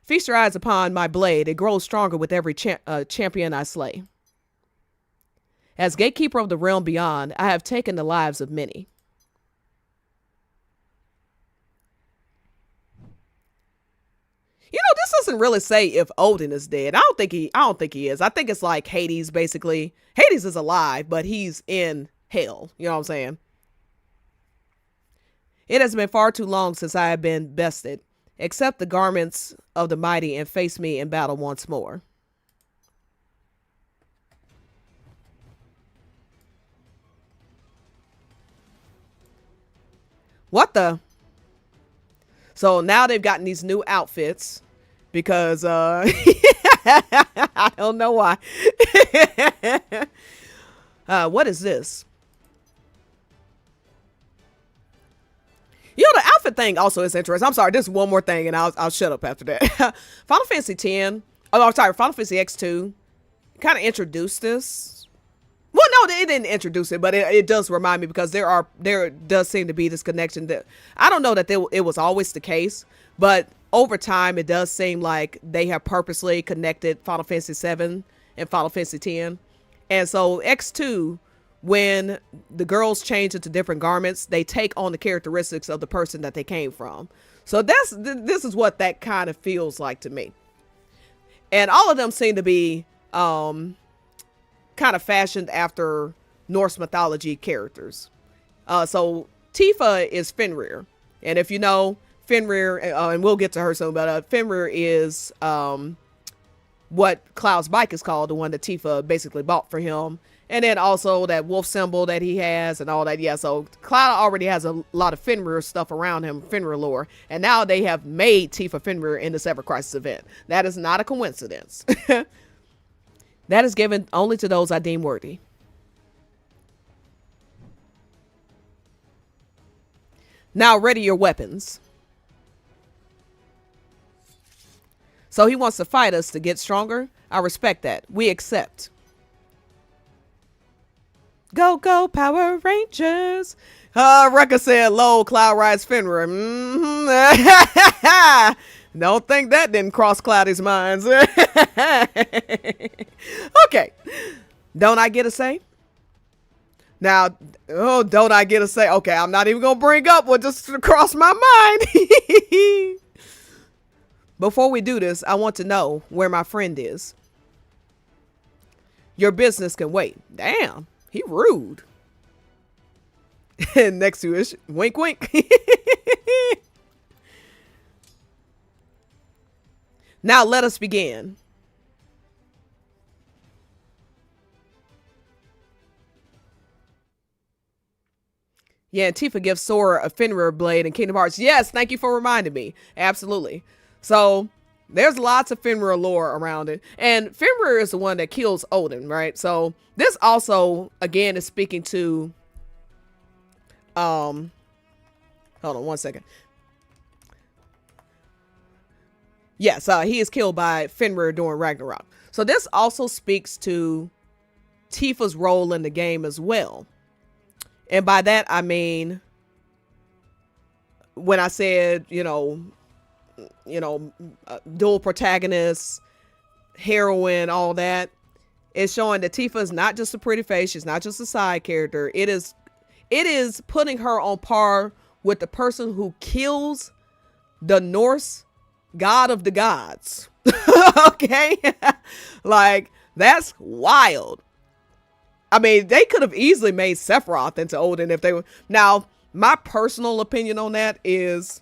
Feast your eyes upon my blade. It grows stronger with every champion I slay. As gatekeeper of the realm beyond, I have taken the lives of many. This doesn't really say if Odin is dead. I don't think he is. I think it's like Hades, basically. Hades is alive, but he's in hell. You know what I'm saying? It has been far too long since I have been bested. Accept the garments of the mighty and face me in battle once more. What the? So now they've gotten these new outfits because I don't know why. What is this? The outfit thing also is interesting. I'm sorry, this is one more thing and I'll shut up after that. Final Fantasy X. Final Fantasy X2 kind of introduced this. Well, no, it didn't introduce it, but it does remind me, because there does seem to be this connection that I don't know that it was always the case, but over time, it does seem like they have purposely connected Final Fantasy VII and Final Fantasy X. And so X2, when the girls change into different garments, they take on the characteristics of the person that they came from. So this is what that kind of feels like to me. And all of them seem to be kind of fashioned after Norse mythology characters. So Tifa is Fenrir. And if you know, Fenrir, and we'll get to her soon, but Fenrir is what Cloud's bike is called, the one that Tifa basically bought for him. And then also that wolf symbol that he has and all that. Yeah, so Cloud already has a lot of Fenrir stuff around him, Fenrir lore. And now they have made Tifa Fenrir in the Separate Crisis event. That is not a coincidence. That is given only to those I deem worthy. Now ready your weapons. So he wants to fight us to get stronger. I respect that. We accept. Go, go, Power Rangers. Rekka said, lol, Cloud rides Fenrir. Don't think that didn't cross Cloudy's minds. Okay. Don't I get a say? Now, oh, don't I get a say? Okay, I'm not even going to bring up what just crossed my mind. Before we do this, I want to know where my friend is. Your business can wait. Damn, he rude. Next to it, wink, wink. Now let us begin. Yeah, and Tifa gives Sora a Fenrir blade in Kingdom Hearts. Yes, thank you for reminding me. Absolutely. So there's lots of Fenrir lore around it. And Fenrir is the one that kills Odin, right? So this also, again, is speaking to... hold on one second. Yes, he is killed by Fenrir during Ragnarok. So this also speaks to Tifa's role in the game as well. And by that, I mean, when I said, dual protagonists, heroine, all that, it's showing that Tifa is not just a pretty face. She's not just a side character. It is putting her on par with the person who kills the Norse god of the gods. Okay? Like, that's wild. I mean, they could have easily made Sephiroth into Odin if they were. Now, my personal opinion on that is,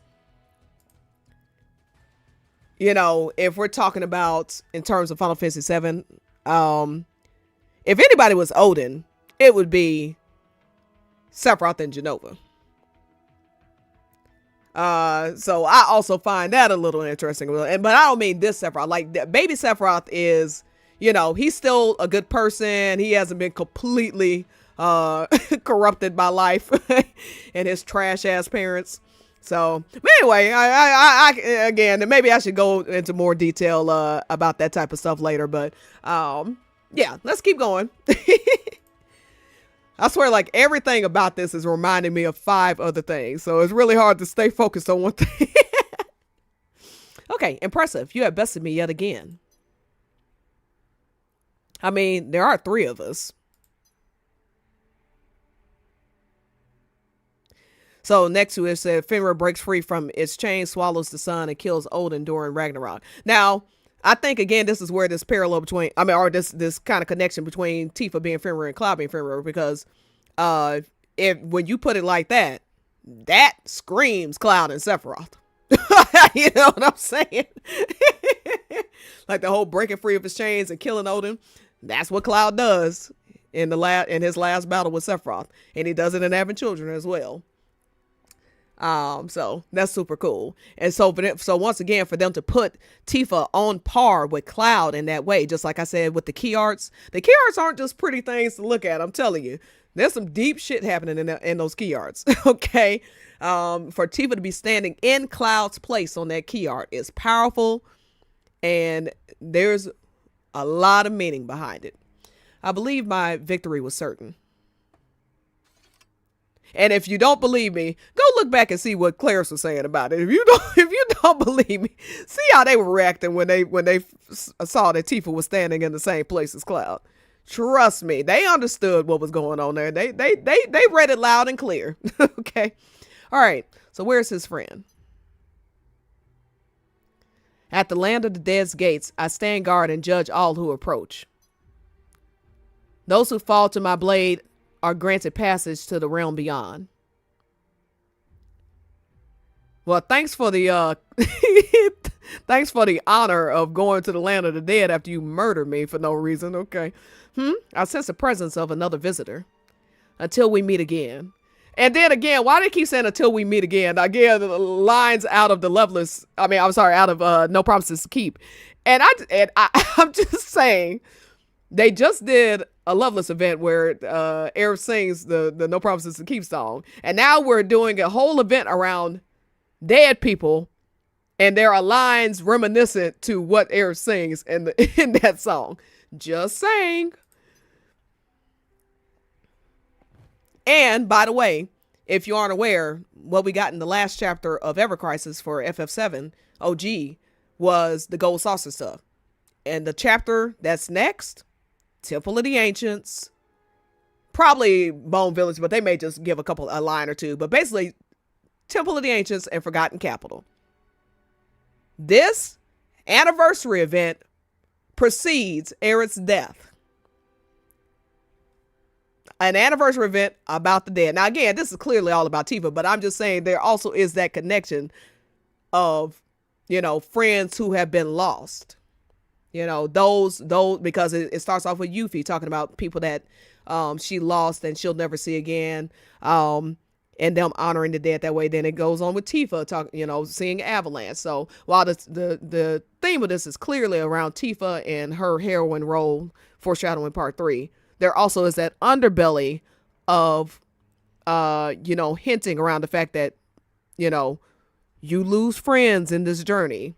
if we're talking about in terms of Final Fantasy VII, if anybody was Odin, it would be Sephiroth and Genova. So I also find that a little interesting. But I don't mean this Sephiroth. Like, baby Sephiroth is, he's still a good person. He hasn't been completely corrupted by life and his trash ass parents. So, but anyway, I again, maybe I should go into more detail about that type of stuff later. But yeah, let's keep going. I swear, like, everything about this is reminding me of 5 other things. So it's really hard to stay focused on one thing. Okay, impressive. You have bested me yet again. I mean, there are 3 of us. So next to it said, Fenrir breaks free from its chain, swallows the sun, and kills Odin during Ragnarok. Now, I think, again, this is where this parallel between, or this kind of connection between Tifa being Fenrir and Cloud being Fenrir, because when you put it like that, that screams Cloud and Sephiroth. You know what I'm saying? Like the whole breaking free of his chains and killing Odin. That's what Cloud does in his last battle with Sephiroth, and he does it in having children as well. So that's super cool. And so once again, for them to put Tifa on par with Cloud in that way, just like I said with the key arts aren't just pretty things to look at. I'm telling you, there's some deep shit happening in those key arts. Okay. For Tifa to be standing in Cloud's place on that key art is powerful, and there's a lot of meaning behind it. I believe my victory was certain. And if you don't believe me, go look back and see what Clarence was saying about it. If you don't believe me, see how they were reacting when they saw that Tifa was standing in the same place as Cloud. Trust me, they understood what was going on there. They read it loud and clear. Okay. All right. So where's his friend? At the land of the dead's gates, I stand guard and judge all who approach. Those who fall to my blade are granted passage to the realm beyond. Well, thanks for the thanks for the honor of going to the land of the dead after you murdered me for no reason. Okay. I sense the presence of another visitor. Until we meet again. And then again, why do they keep saying until we meet again? Again, the lines out of out of No Promises to Keep. And I'm just saying, they just did a Loveless event where Aerith sings the No Promises to Keep song. And now we're doing a whole event around dead people. And there are lines reminiscent to what Aerith sings in that song. Just saying. And by the way, if you aren't aware, what we got in the last chapter of Ever Crisis for FF7 OG was the gold saucer stuff. And the chapter that's next, Temple of the Ancients, probably Bone Village, but they may just give a line or two. But basically, Temple of the Ancients and Forgotten Capital. This anniversary event precedes Aerith's death. An anniversary event about the dead. Now, again, this is clearly all about Tifa, but I'm just saying there also is that connection of, friends who have been lost. Those, because it starts off with Yuffie talking about people that she lost and she'll never see again. And them honoring the dead that way. Then it goes on with Tifa seeing Avalanche. So while the theme of this is clearly around Tifa and her heroine role, foreshadowing part 3, there also is that underbelly of, hinting around the fact that, you lose friends in this journey.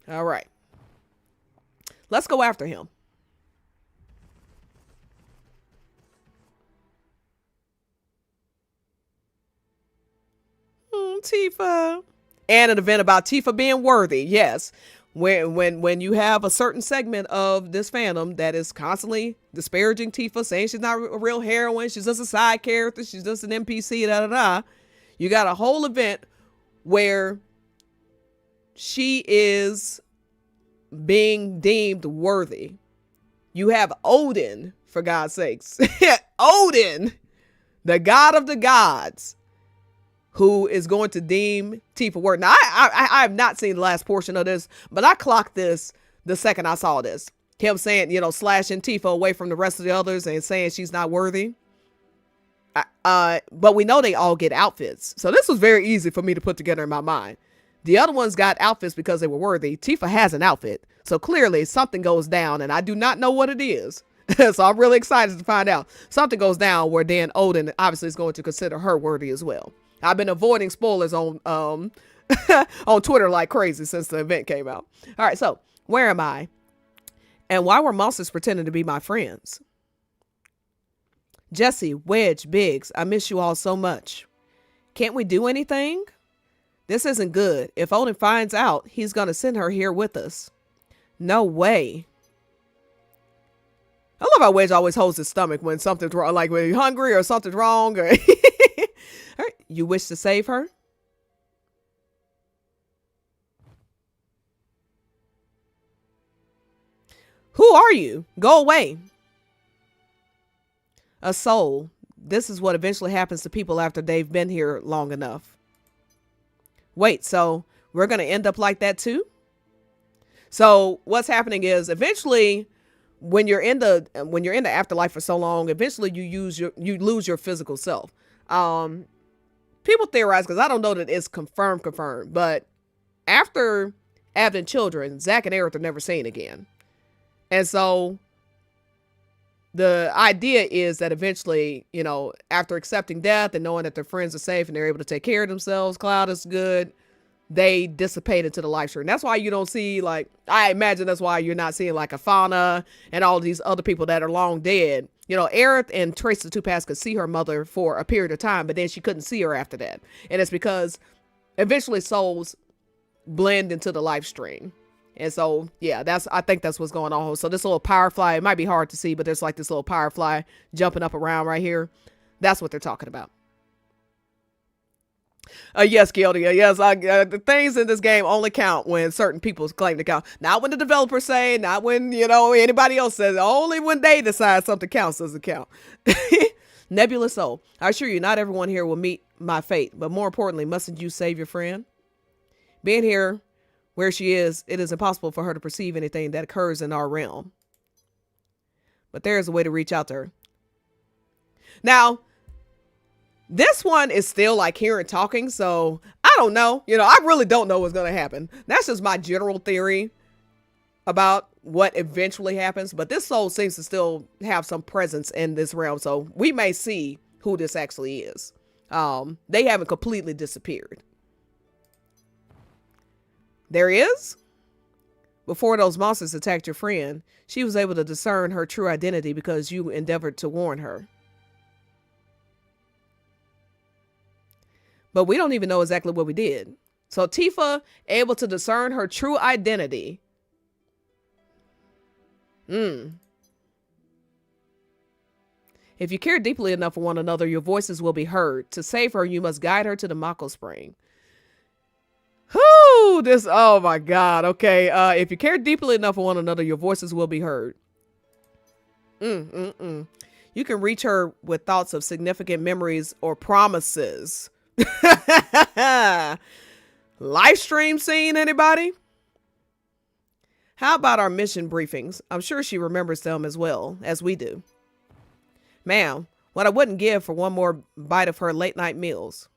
All right. Let's go after him. Tifa. And an event about Tifa being worthy. Yes. When you have a certain segment of this fandom that is constantly disparaging Tifa, saying she's not a real heroine, she's just a side character, she's just an NPC, you got a whole event where she is being deemed worthy. You have Odin, for God's sakes. Odin, the god of the gods, who is going to deem Tifa worthy. Now, I have not seen the last portion of this, but I clocked this the second I saw this. Him saying, slashing Tifa away from the rest of the others and saying she's not worthy. But we know they all get outfits. So this was very easy for me to put together in my mind. The other ones got outfits because they were worthy. Tifa has an outfit. So clearly something goes down and I do not know what it is. So I'm really excited to find out. Something goes down where then Odin obviously is going to consider her worthy as well. I've been avoiding spoilers on on Twitter like crazy since the event came out. All right, so where am I? And why were monsters pretending to be my friends? Jesse, Wedge, Biggs, I miss you all so much. Can't we do anything? This isn't good. If Odin finds out, he's going to send her here with us. No way. I love how Wedge always holds his stomach when something's wrong, like when he's hungry or something's wrong. Or all right, you wish to save her? Who are you? Go away. A soul. This is what eventually happens to people after they've been here long enough. Wait, so we're going to end up like that too? So what's happening is eventually when you're in the afterlife for so long, eventually you lose your physical self. People theorize, because I don't know that it's confirmed, but after having children, Zack and Aerith are never seen again. And so the idea is that eventually, after accepting death and knowing that their friends are safe and they're able to take care of themselves, Cloud is good, they dissipate into the life stream. That's why you don't see, I imagine that's why you're not seeing like Afana and all these other people that are long dead You know, Aerith and Trace the Two Paths could see her mother for a period of time, but then she couldn't see her after that. And it's because eventually souls blend into the life stream. And so, yeah, I think that's what's going on. So this little firefly, it might be hard to see, but there's like this little firefly jumping up around right here. That's what they're talking about. Yes, Gildia. Yes, the things in this game only count when certain people claim to count. Not when the developers say, not when, you know, anybody else says. Only when they decide something counts doesn't count. Nebulous Soul. I assure you, not everyone here will meet my fate. But more importantly, mustn't you save your friend? Being here where she is, it is impossible for her to perceive anything that occurs in our realm. But there is a way to reach out to her. Now, this one is still like hearing talking, so I don't know. You know, I really don't know what's going to happen. That's just my general theory about what eventually happens. But this soul seems to still have some presence in this realm, so we may see who this actually is. They haven't completely disappeared. There he is. Before those monsters attacked your friend, she was able to discern her true identity because you endeavored to warn her. But we don't even know exactly what we did. So Tifa, able to discern her true identity. If you care deeply enough for one another, your voices will be heard. To save her, you must guide her to the Mako Spring. Whoo! Oh my God. Okay. If you care deeply enough for one another, your voices will be heard. You can reach her with thoughts of significant memories or promises. Live stream scene, anybody? How about our mission briefings? I'm sure she remembers them as well as we do. Ma'am, what I wouldn't give for one more bite of her late night meals.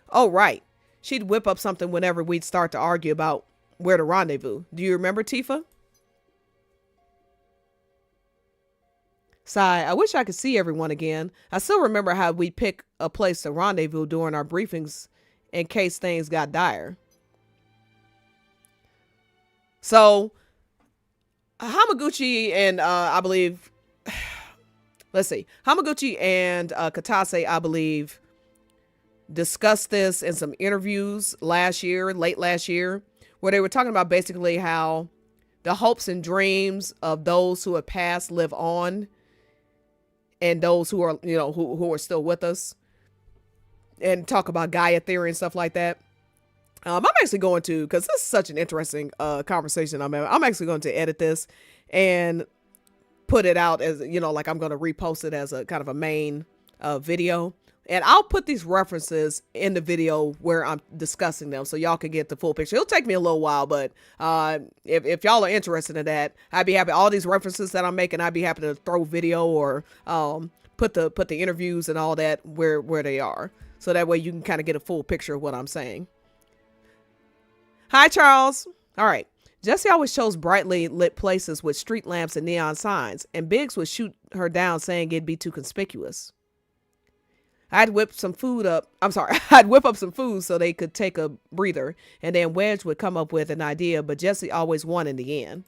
Oh, right. She'd whip up something whenever we'd start to argue about where to rendezvous. Do you remember, Tifa? Sigh, I wish I could see everyone again. I still remember how we'd pick a place to rendezvous during our briefings in case things got dire. So, Hamaguchi and I believe, let's see, Hamaguchi and Katase, I believe, discussed this in some interviews late last year, where they were talking about basically how the hopes and dreams of those who have passed live on, and those who are, you know, who are still with us, and talk about Gaia theory and stuff like that. I'm actually going to, because this is such an interesting conversation I'm actually going to edit this and put it out as, you know, like I'm going to repost it as a kind of a main video. And I'll put these references in the video where I'm discussing them so y'all can get the full picture. It'll take me a little while, but if y'all are interested in that, I'd be happy. All these references that I'm making, I'd be happy to throw video or put the interviews and all that where they are. So that way you can kind of get a full picture of what I'm saying. Hi, Charles. All right. Jessie always chose brightly lit places with street lamps and neon signs, and Biggs would shoot her down saying it'd be too conspicuous. I'd whip up some food so they could take a breather, and then Wedge would come up with an idea, but Jessie always won in the end.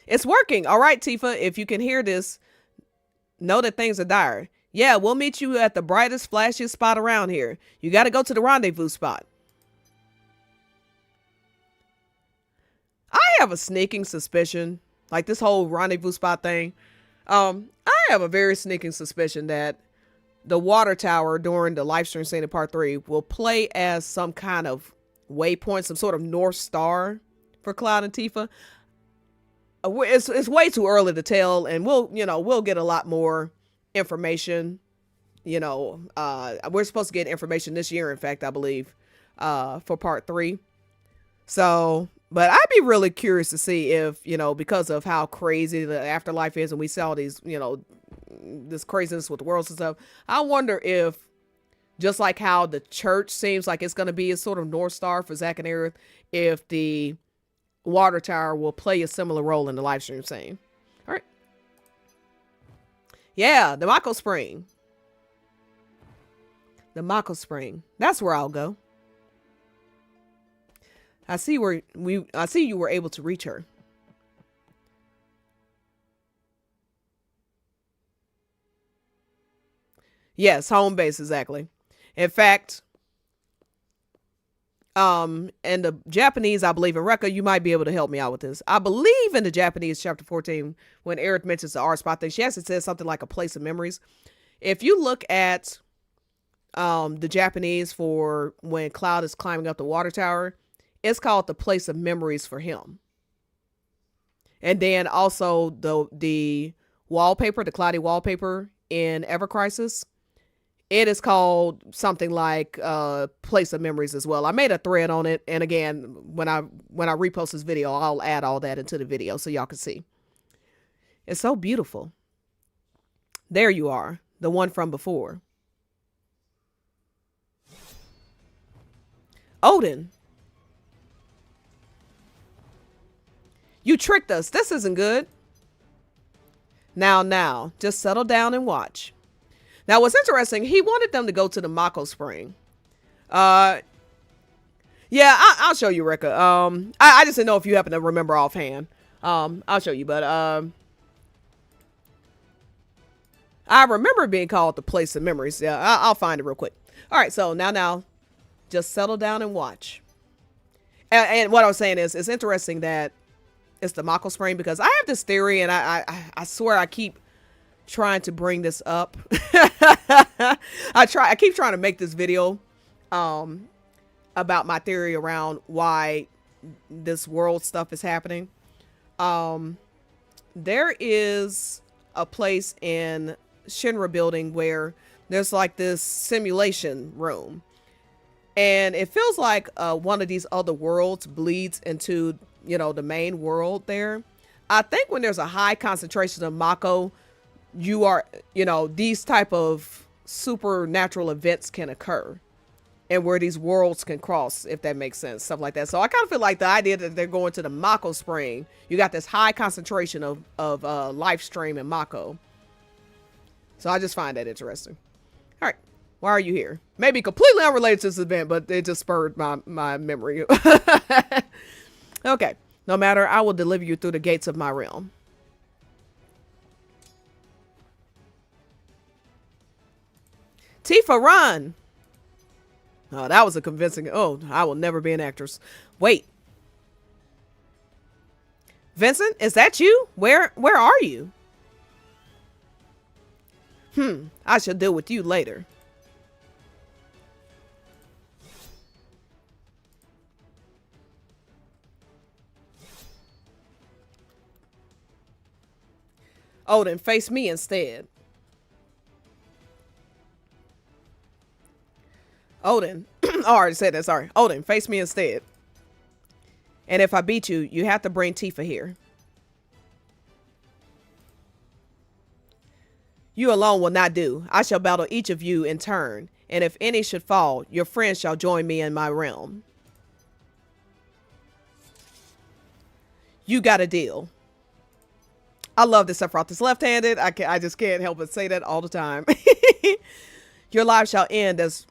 It's working. All right, Tifa, if you can hear this, know that things are dire. Yeah, we'll meet you at the brightest, flashiest spot around here. You got to go to the rendezvous spot. I have a sneaking suspicion, like this whole rendezvous spot thing. I have a very sneaking suspicion that the water tower during the live stream scene in part 3 will play as some kind of waypoint, some sort of North Star for Cloud and Tifa. It's way too early to tell, and we'll get a lot more information. We're supposed to get information this year, in fact, I believe, for part 3. So, but I'd be really curious to see if, because of how crazy the afterlife is, and we saw these, this craziness with the worlds and stuff, I wonder if, just like how the church seems like it's going to be a sort of North Star for Zack and Aerith, if the water tower will play a similar role in the live stream scene. All right. Yeah, the Mako Spring. The Mako Spring. That's where I'll go. I see you were able to reach her. Yes, home base, exactly. In fact, in the Japanese, I believe in Rekka, you might be able to help me out with this. I believe in the Japanese chapter 14, when Eric mentions the art spot thing, she actually says something like a place of memories. If you look at the Japanese for when Cloud is climbing up the water tower, it's called the place of memories for him. And then also the wallpaper, the cloudy wallpaper in Ever Crisis, it is called something like place of memories as well. I made a thread on it, and again, when I repost this video, I'll add all that into the video so y'all can see. It's so beautiful. There you are, the one from before. Odin. You tricked us. This isn't good. Now, just settle down and watch. Now, what's interesting, he wanted them to go to the Mako Spring. Yeah, I'll show you, Rekka. I just didn't know if you happen to remember offhand. I'll show you, but I remember being called the place of memories. Yeah, I'll find it real quick. All right, so now, just settle down and watch. And what I was saying is, it's interesting that it's the Mako Spring, because I have this theory, and I swear I keep trying to bring this up. I keep trying to make this video about my theory around why this world stuff is happening. There is a place in Shinra building where there's like this simulation room, and it feels like one of these other worlds bleeds into, you know, the main world there. I think when there's a high concentration of Mako, these type of supernatural events can occur, and where these worlds can cross, if that makes sense, stuff like that. So I kind of feel like the idea that they're going to the Mako Spring, you got this high concentration of life stream in Mako. So I just find that interesting. All right, why are you here? Maybe completely unrelated to this event, but it just spurred my memory. Okay, no matter, I will deliver you through the gates of my realm. Tifa, run! Oh, that was a convincing... Oh, I will never be an actress. Wait. Vincent, is that you? Where are you? I shall deal with you later. Odin, face me instead. Odin, I already said that, sorry. Odin, face me instead. And if I beat you, you have to bring Tifa here. You alone will not do. I shall battle each of you in turn, and if any should fall, your friends shall join me in my realm. You got a deal. I love that Sephiroth is left-handed. I just can't help but say that all the time. Your life shall end as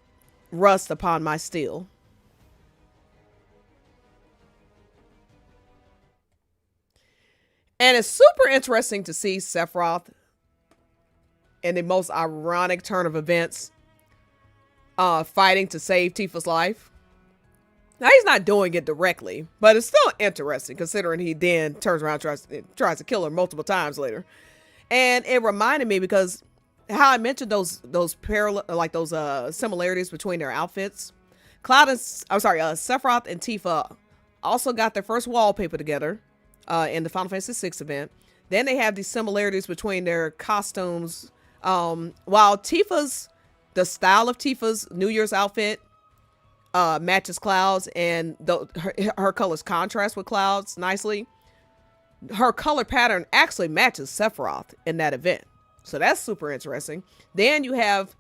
rust upon my steel. And it's super interesting to see Sephiroth in the most ironic turn of events, fighting to save Tifa's life. Now, he's not doing it directly, but it's still interesting considering he then turns around and tries to kill her multiple times later. And it reminded me, because how I mentioned those parallel, like those similarities between their outfits. Sephiroth and Tifa also got their first wallpaper together in the Final Fantasy VI event. Then they have these similarities between their costumes. While the style of Tifa's New Year's outfit matches Cloud's, and her colors contrast with Cloud's nicely, her color pattern actually matches Sephiroth in that event. So that's super interesting. Then you have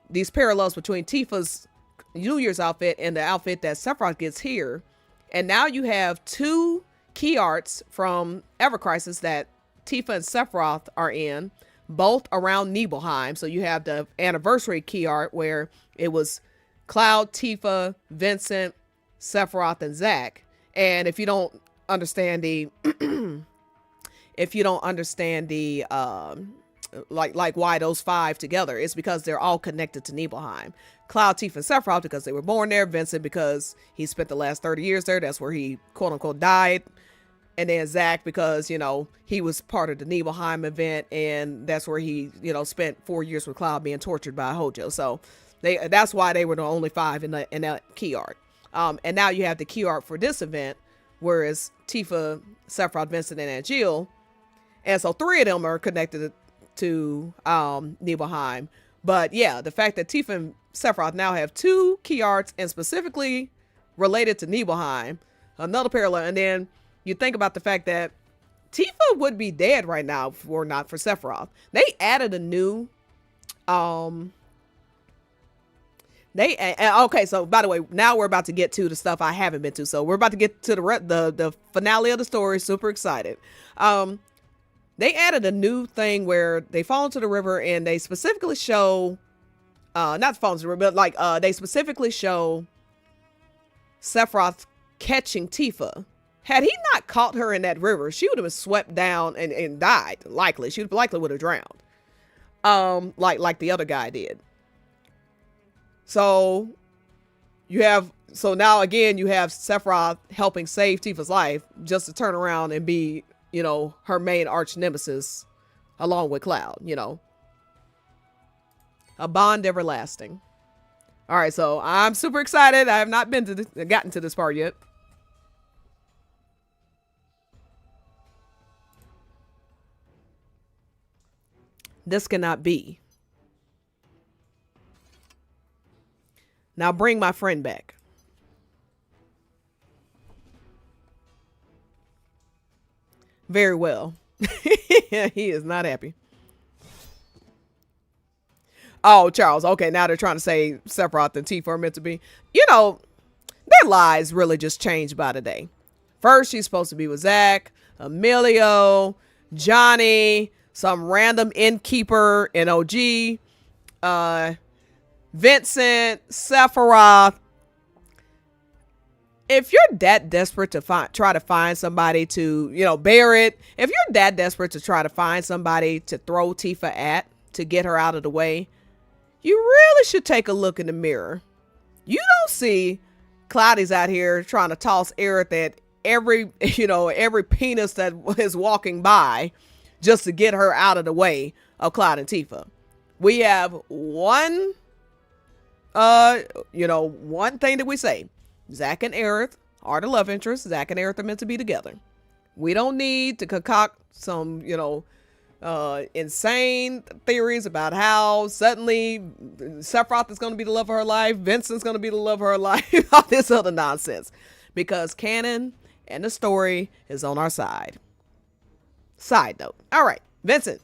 these parallels between Tifa's New Year's outfit and the outfit that Sephiroth gets here. And now you have two key arts from Ever Crisis that Tifa and Sephiroth are in, both around Nibelheim. So you have the anniversary key art where it was Cloud, Tifa, Vincent, Sephiroth and Zack. And if you don't understand the if you don't understand the like why those 5 together, it's because they're all connected to Nibelheim. Cloud, Tifa, and Sephiroth because they were born there. Vincent because he spent the last 30 years there. That's where he quote unquote died. And then Zack because, you know, he was part of the Nibelheim event, and that's where he, you know, spent 4 years with Cloud being tortured by Hojo. So that's why they were the only 5 in that key art. And now you have the key art for this event, whereas Tifa, Sephiroth, Vincent, and Angeal. And so 3 of them are connected to Nibelheim. But yeah, the fact that Tifa and Sephiroth now have 2 key arts and specifically related to Nibelheim, another parallel. And then you think about the fact that Tifa would be dead right now if were not for Sephiroth. They added a new okay, so by the way, now we're about to get to the stuff I haven't been to. So we're about to get to the finale of the story. Super excited. They added a new thing where they fall into the river, and they specifically show not fall into the river, but like they specifically show Sephiroth catching Tifa. Had he not caught her in that river, she would have been swept down and died. Likely. She likely would have drowned. Like the other guy did. So now again, you have Sephiroth helping save Tifa's life just to turn around and be, you know, her main arch nemesis along with Cloud, you know. A bond everlasting. All right, so I'm super excited. I have not gotten to this part yet. This cannot be. Now bring my friend back. Very well. He is not happy. Oh, Charles. Okay, now they're trying to say Sephiroth and Tifa are meant to be. You know, their lives really just changed by the day. First, she's supposed to be with Zack, Emilio, Johnny, some random innkeeper in OG, Vincent, Sephiroth. If you're that desperate to try to find somebody to, you know, bear it. If you're that desperate to try to find somebody to throw Tifa at to get her out of the way, you really should take a look in the mirror. You don't see Cloudy's out here trying to toss Aerith at every penis that is walking by just to get her out of the way of Cloud and Tifa. We have one thing that we say. Zack and Aerith are the love interests. Zack and Aerith are meant to be together. We don't need to concoct some, insane theories about how suddenly Sephiroth is going to be the love of her life. Vincent's going to be the love of her life. All this other nonsense. Because canon and the story is on our side. Side note. All right, Vincent.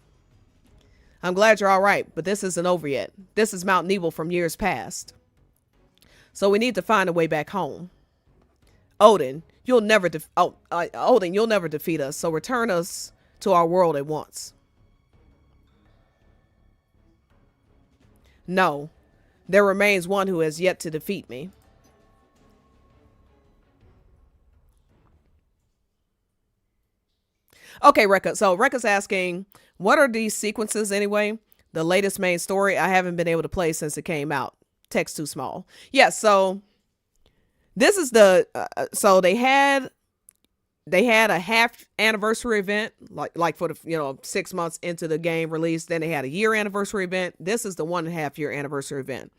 I'm glad you're all right, but this isn't over yet. This is Mount Nibel from years past. So we need to find a way back home. Odin, you'll never defeat us, so return us to our world at once. No, there remains one who has yet to defeat me. Okay, Rekka. So Rekka's asking, what are these sequences anyway? The latest main story I haven't been able to play since it came out. Text too small. Yeah, so this is so they had a half anniversary event like for the 6 months into the game release. Then they had a year anniversary event. This is the 1.5 year anniversary event.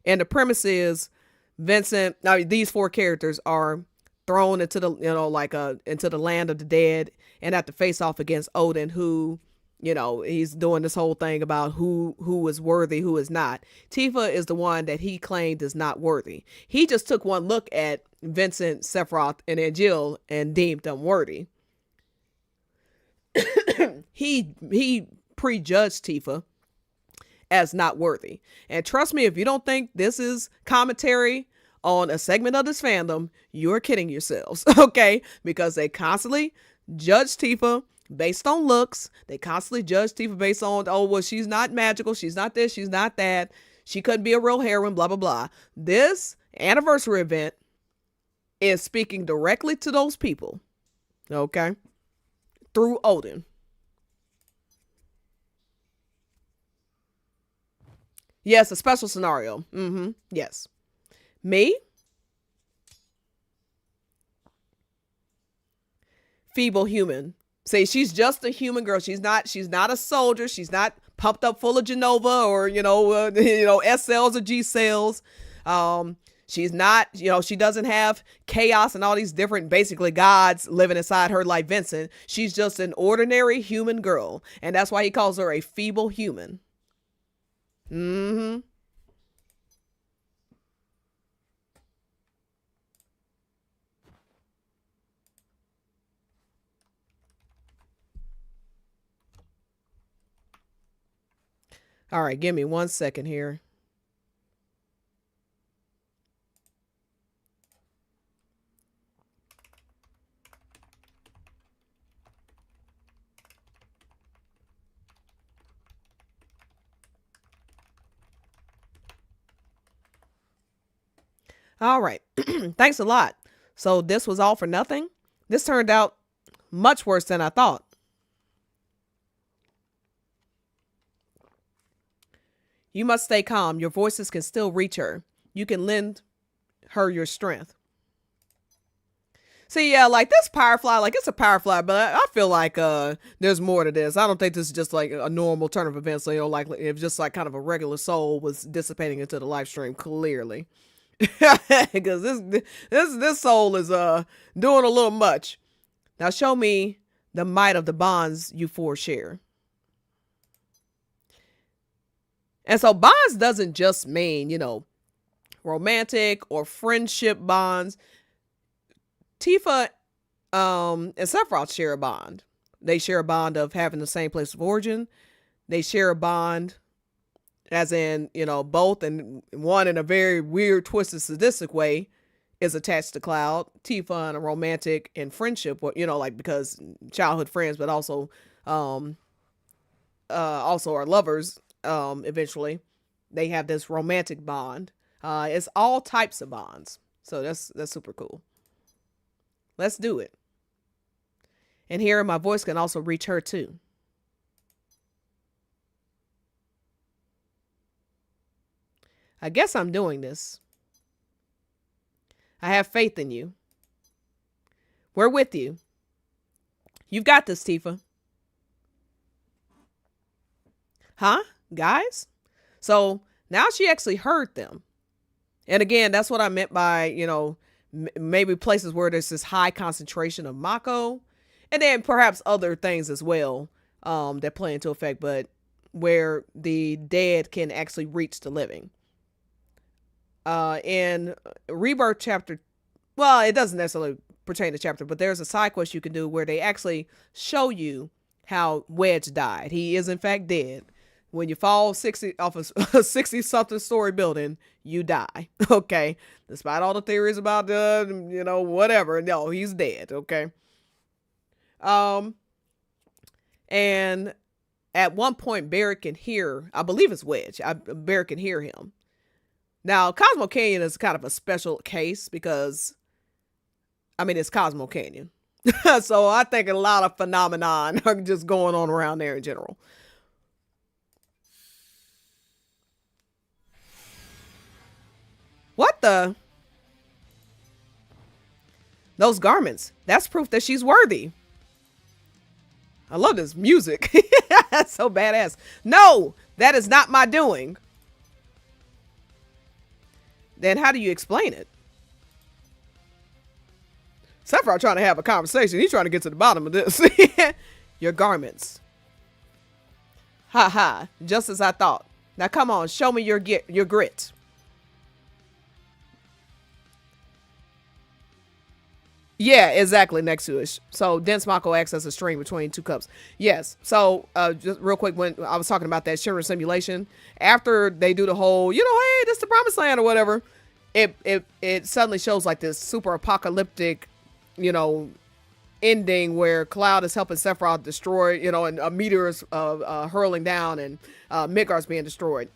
And the premise is Vincent, now these 4 characters are thrown into the into the land of the dead and have to face off against Odin, who he's doing this whole thing about who is worthy, who is not. Tifa is the one that he claimed is not worthy. He just took one look at Vincent, Sephiroth, and Angeal and deemed them worthy. He prejudged Tifa as not worthy. And trust me, if you don't think this is commentary on a segment of this fandom, you're kidding yourselves, okay? Because they constantly judge Tifa based on looks. They constantly judge Tifa based on, oh, well, she's not magical. She's not this. She's not that. She couldn't be a real heroine, blah, blah, blah. This anniversary event is speaking directly to those people. Okay. Through Odin. Yes, a special scenario. Yes. Me, feeble human. See, she's just a human girl. She's not a soldier. She's not pumped up full of Genova or S cells or G cells. She's not, she doesn't have chaos and all these different basically gods living inside her like Vincent. She's just an ordinary human girl, and that's why he calls her a feeble human. All right, give me 1 second here. All right. Thanks a lot. So this was all for nothing? This turned out much worse than I thought. You must stay calm. Your voices can still reach her. You can lend her your strength. See, yeah, like this Firefly, like it's a Firefly, but I feel like there's more to this. I don't think this is just like a normal turn of events. Like if just like kind of a regular soul was dissipating into the live stream, clearly. Because this soul is doing a little much. Now show me the might of the bonds you four share. And so bonds doesn't just mean, romantic or friendship bonds. Tifa and Sephiroth share a bond. They share a bond of having the same place of origin. They share a bond as in, both, and one in a very weird, twisted, sadistic way is attached to Cloud. Tifa in a romantic and friendship, because childhood friends, but also are lovers. Eventually, they have this romantic bond. It's all types of bonds, so that's super cool. Let's do it. And here, my voice can also reach her too. I guess I'm doing this. I have faith in you. We're with you. You've got this, Tifa. Huh? Guys? So now she actually heard them. And again, that's what I meant by, maybe places where there's this high concentration of Mako. And then perhaps other things as well that play into effect, but where the dead can actually reach the living. In Rebirth chapter, well, it doesn't necessarily pertain to chapter, but there's a side quest you can do where they actually show you how Wedge died. He is in fact dead. When you fall 60 off a 60 something story building, you die. Okay. Despite all the theories about whatever. No, he's dead. Okay. And at one point Barrett can hear, I believe it's Wedge. Barrett can hear him. Now, Cosmo Canyon is kind of a special case because, it's Cosmo Canyon. So I think a lot of phenomenon are just going on around there in general. What the? Those garments. That's proof that she's worthy. I love this music. That's so badass. No, that is not my doing. Then how do you explain it? Sephiroth trying to have a conversation. He's trying to get to the bottom of this. Your garments. Ha ha. Just as I thought. Now come on, show me your grit. Yeah, exactly, next to it. So dense Mako acts as a string between two cups. Yes. So just real quick, when I was talking about that Shinra simulation, after they do the whole, hey, this is the promised land or whatever, it suddenly shows like this super apocalyptic, ending where Cloud is helping Sephiroth destroy, and a meteor is hurling down and Midgard's being destroyed.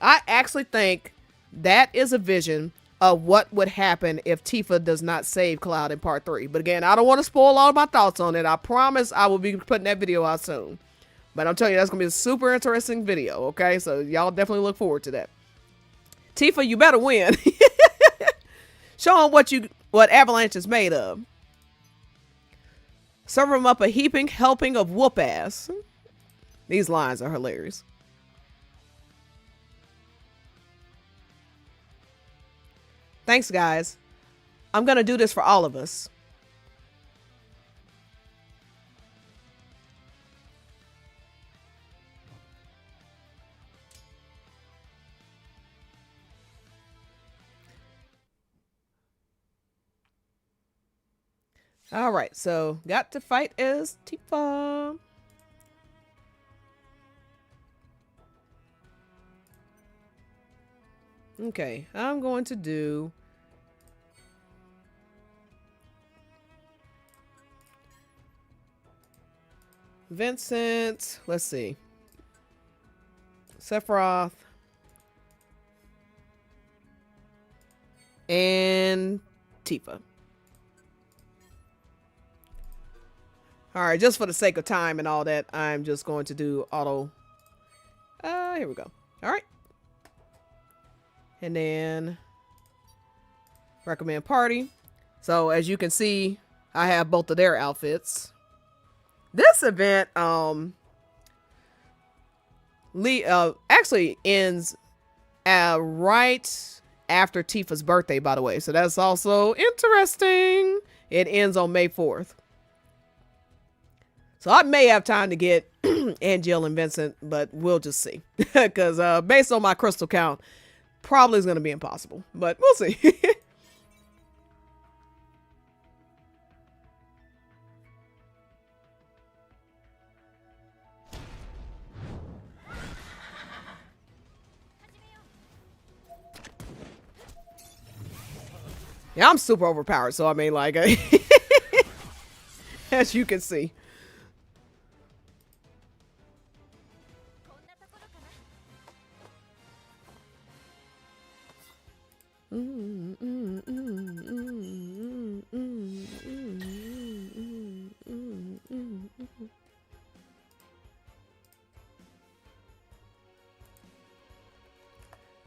I actually think that is a vision of what would happen if Tifa does not save Cloud in part 3. But again, I don't want to spoil all of my thoughts on it. I promise I will be putting that video out soon. But I'm telling you, that's going to be a super interesting video, okay? So y'all definitely look forward to that. Tifa, you better win. Show them what Avalanche is made of. Serve them up a heaping helping of whoop ass. These lines are hilarious. Thanks, guys. I'm going to do this for all of us. All right, so got to fight as Tifa. Okay, I'm going to do Vincent. Let's see. Sephiroth. And Tifa. All right, just for the sake of time and all that, I'm just going to do auto. Here we go. All right. And then recommend party. So as you can see, I have both of their outfits. This event actually ends right after Tifa's birthday, by the way. So that's also interesting. It ends on May 4th. So I may have time to get Angeal and Vincent, but we'll just see. Because based on my crystal count, probably is going to be impossible. But we'll see. Yeah, I'm super overpowered. So I mean, like, as you can see.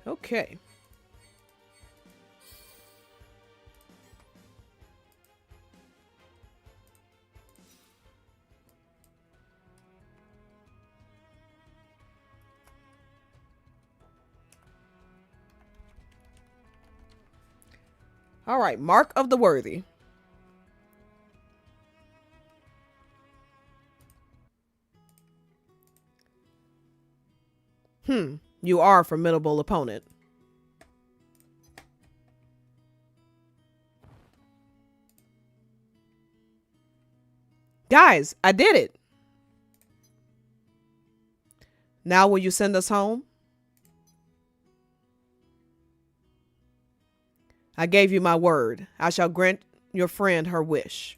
Okay. All right, Mark of the Worthy. You are a formidable opponent. Guys, I did it. Now will you send us home? I gave you my word. I shall grant your friend her wish.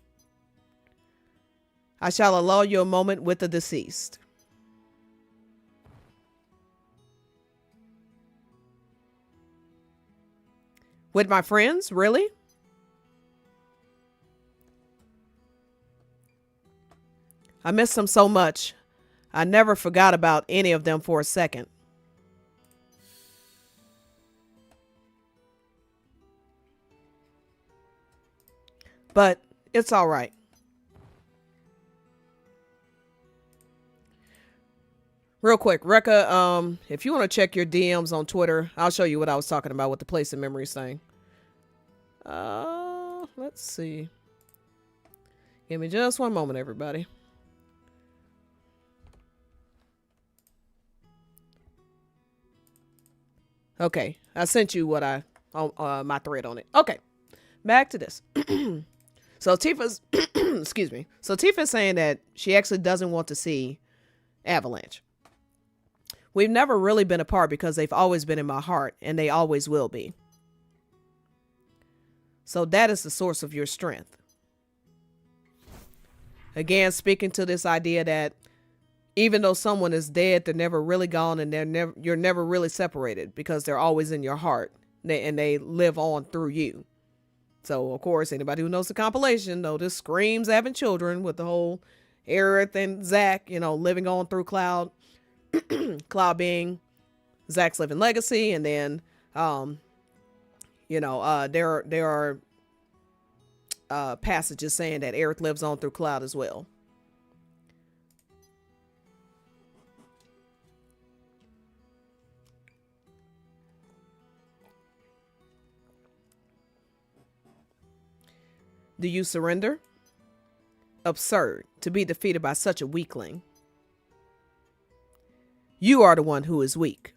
I shall allow you a moment with the deceased. With my friends? Really? I miss them so much. I never forgot about any of them for a second. But it's all right. Real quick, Rekka, if you want to check your DMs on Twitter, I'll show you what I was talking about with the place in memories thing. Let's see. Give me just one moment, everybody. Okay, I sent you what my thread on it. Okay, back to this. So Tifa's, excuse me. So Tifa's saying that she actually doesn't want to see Avalanche. We've never really been apart because they've always been in my heart and they always will be. So that is the source of your strength. Again, speaking to this idea that even though someone is dead, they're never really gone and you're never really separated because they're always in your heart. and they live on through you. So, of course, anybody who knows the compilation know this screams having children with the whole Aerith and Zack, living on through Cloud. Cloud being Zack's living legacy. And then, there are passages saying that Aerith lives on through Cloud as well. Do you surrender? Absurd to be defeated by such a weakling. You are the one who is weak.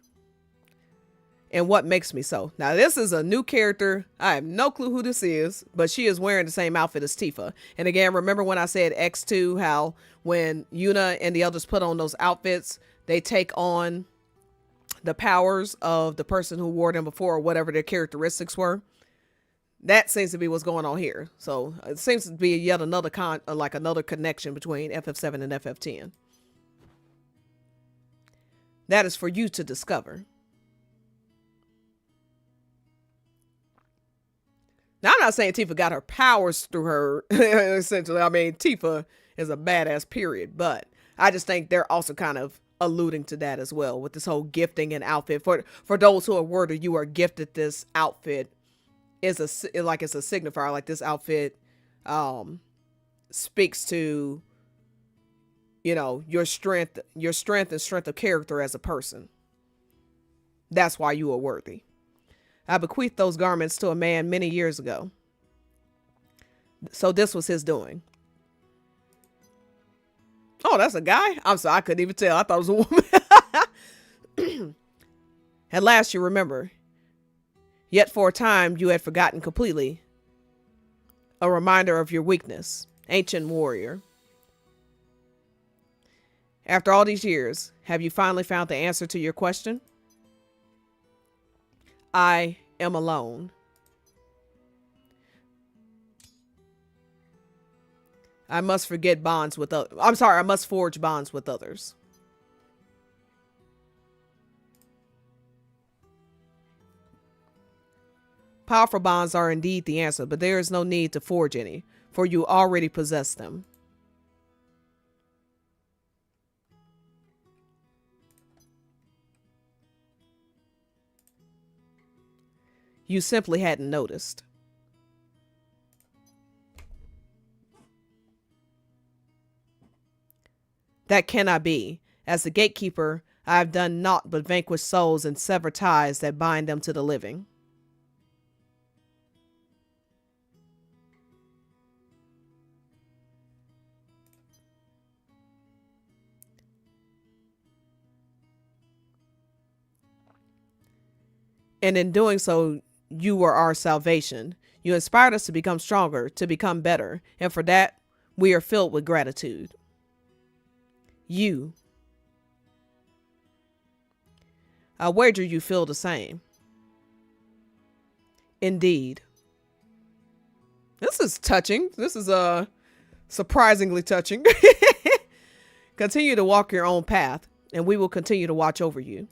And what makes me so? Now, this is a new character. I have no clue who this is, but she is wearing the same outfit as Tifa. And again, remember when I said X2, how when Yuna and the others put on those outfits, they take on the powers of the person who wore them before, or whatever their characteristics were. That seems to be what's going on here. So it seems to be yet another another connection between FF7 and FF10. That is for you to discover. Now, I'm not saying Tifa got her powers through her, essentially. I mean, Tifa is a badass, period. But I just think they're also kind of alluding to that as well with this whole gifting and outfit. For those who are worthy, you are gifted this outfit. It's a signifier. Like, this outfit speaks to, your strength and strength of character as a person. That's why you are worthy. I bequeathed those garments to a man many years ago. So this was his doing. Oh, that's a guy? I'm sorry, I couldn't even tell. I thought it was a woman. At last you remember. Yet for a time you had forgotten completely. A reminder of your weakness, ancient warrior. After all these years, have you finally found the answer to your question? I am alone. I must forget bonds with I must forge bonds with others. Powerful bonds are indeed the answer, but there is no need to forge any, for you already possess them. You simply hadn't noticed. That cannot be. As the gatekeeper, I have done naught but vanquish souls and sever ties that bind them to the living. And in doing so, you were our salvation. You inspired us to become stronger, to become better. And for that, we are filled with gratitude. I wager you feel the same. Indeed. This is touching. This is surprisingly touching. Continue to walk your own path, and we will continue to watch over you.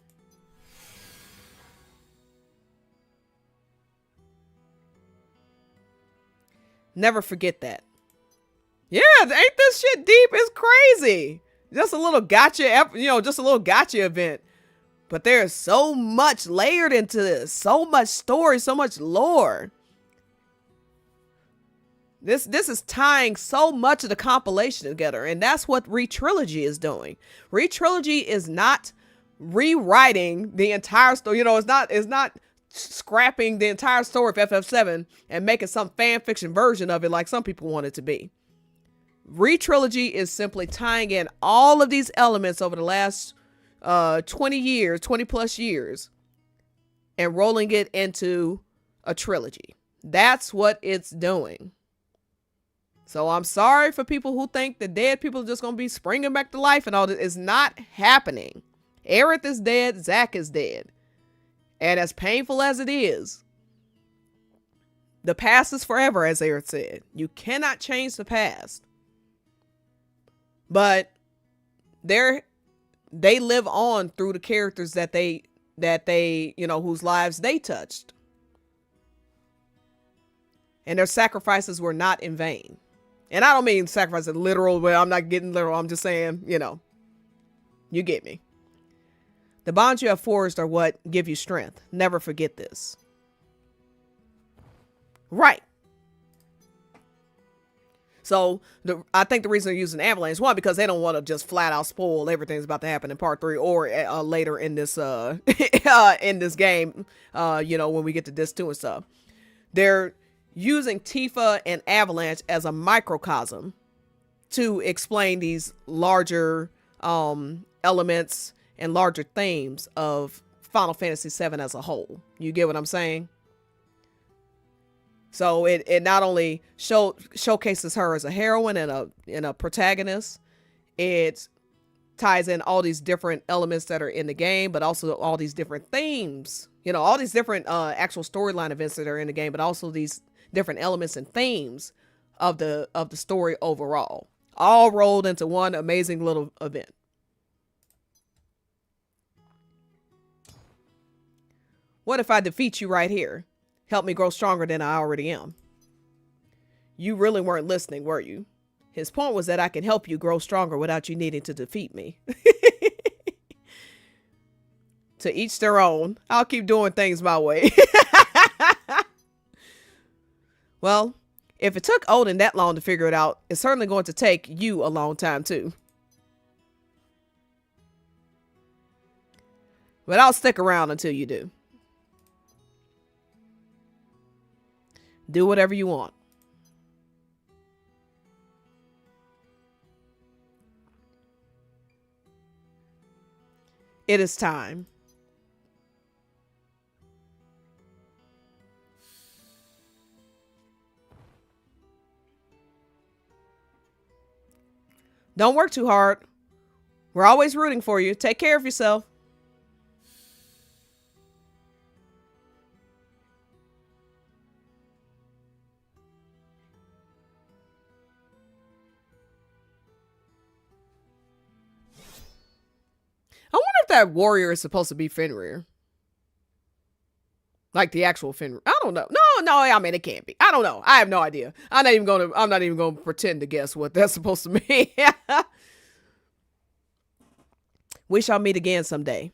Never forget that. Yeah, ain't this shit deep? It's crazy. Just a little gotcha, just a little gotcha event. But there's so much layered into this. So much story, so much lore. This is tying so much of the compilation together. And that's what Re-Trilogy is doing. Re-Trilogy is not rewriting the entire story. It's not scrapping the entire story of FF7 and making some fan fiction version of it like some people want it to be. Re-Trilogy is simply tying in all of these elements over the last 20 plus years and rolling it into a trilogy. That's what it's doing. So I'm sorry for people who think the dead people are just going to be springing back to life and all this. It's not happening. Aerith is dead. Zack is dead. And as painful as it is, the past is forever, as Aerith said. You cannot change the past. But they live on through the characters that they whose lives they touched. and their sacrifices were not in vain. And I don't mean sacrifices literal, well, I'm not getting literal. I'm just saying, you know, you get me. The bonds you have forged are what give you strength. Never forget this. Right. So I think the reason they're using Avalanche is one, because they don't want to just flat out spoil everything's about to happen in part 3 or later in this in this game. You know, when we get to this 2 and stuff, they're using Tifa and Avalanche as a microcosm to explain these larger elements and larger themes of Final Fantasy VII as a whole. You get what I'm saying? So it not only showcases her as a heroine and a protagonist, it ties in all these different elements that are in the game, but also all these different themes, you know, all these different actual storyline events that are in the game, but also these different elements and themes of the story overall, all rolled into one amazing little event. What if I defeat you right here? Help me grow stronger than I already am. You really weren't listening, were you? His point was that I can help you grow stronger without you needing to defeat me. To each their own. I'll keep doing things my way. Well, if it took Odin that long to figure it out, it's certainly going to take you a long time too. But I'll stick around until you do. Do whatever you want. It is time. Don't work too hard. We're always rooting for you. Take care of yourself. I wonder if that warrior is supposed to be Fenrir. Like the actual Fenrir. I don't know. No, I mean, it can't be. I don't know. I have no idea. I'm not even going to pretend to guess what that's supposed to mean. We shall meet again someday.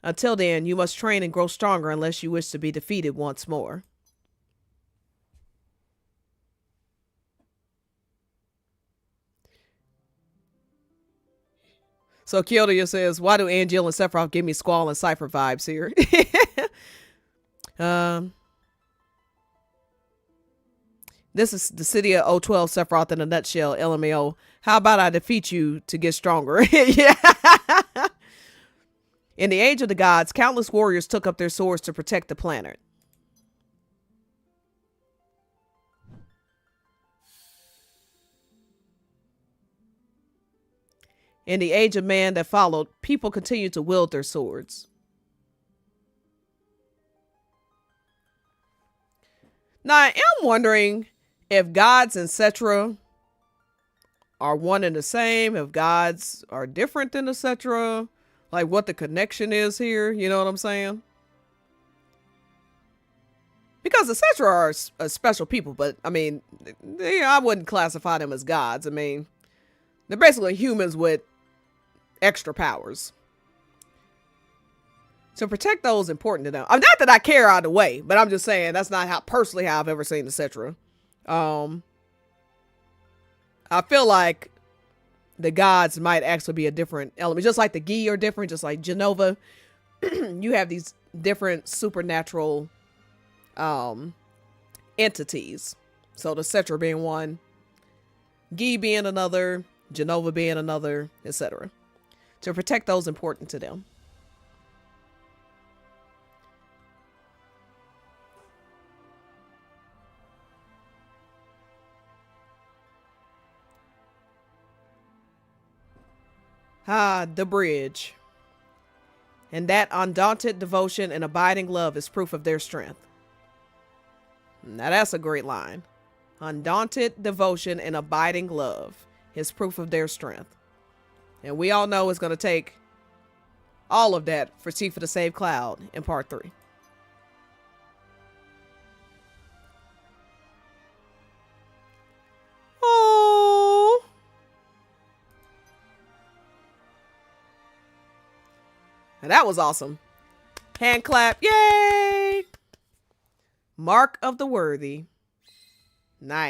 Until then, you must train and grow stronger unless you wish to be defeated once more. So Kyoto says, why do Angeal and Sephiroth give me Squall and Cypher vibes here? This is the city of 012 Sephiroth in a nutshell, LMAO. How about I defeat you to get stronger? Yeah. In the age of the gods, countless warriors took up their swords to protect the planet. In the age of man that followed, people continued to wield their swords. Now, I am wondering if gods and Cetra are one and the same, if gods are different than the Cetra, like what the connection is here, you know what I'm saying? Because the Cetra are a special people, but I mean, I wouldn't classify them as gods. I mean, they're basically humans with extra powers. To protect those important to them. Not that I care either way, but I'm just saying that's not how I've ever seen the Cetra. I feel like the gods might actually be a different element, just like the Gi are different, just like Genova. You have these different supernatural entities. So the Cetra being one, Gi being another, Genova being another, etc. To protect those important to them. Ah, the bridge. And that undaunted devotion and abiding love is proof of their strength. Now that's a great line. Undaunted devotion and abiding love is proof of their strength. And we all know it's going to take all of that for Tifa to save Cloud in part 3. That was awesome. Hand clap. Yay! Mark of the Worthy. Nice.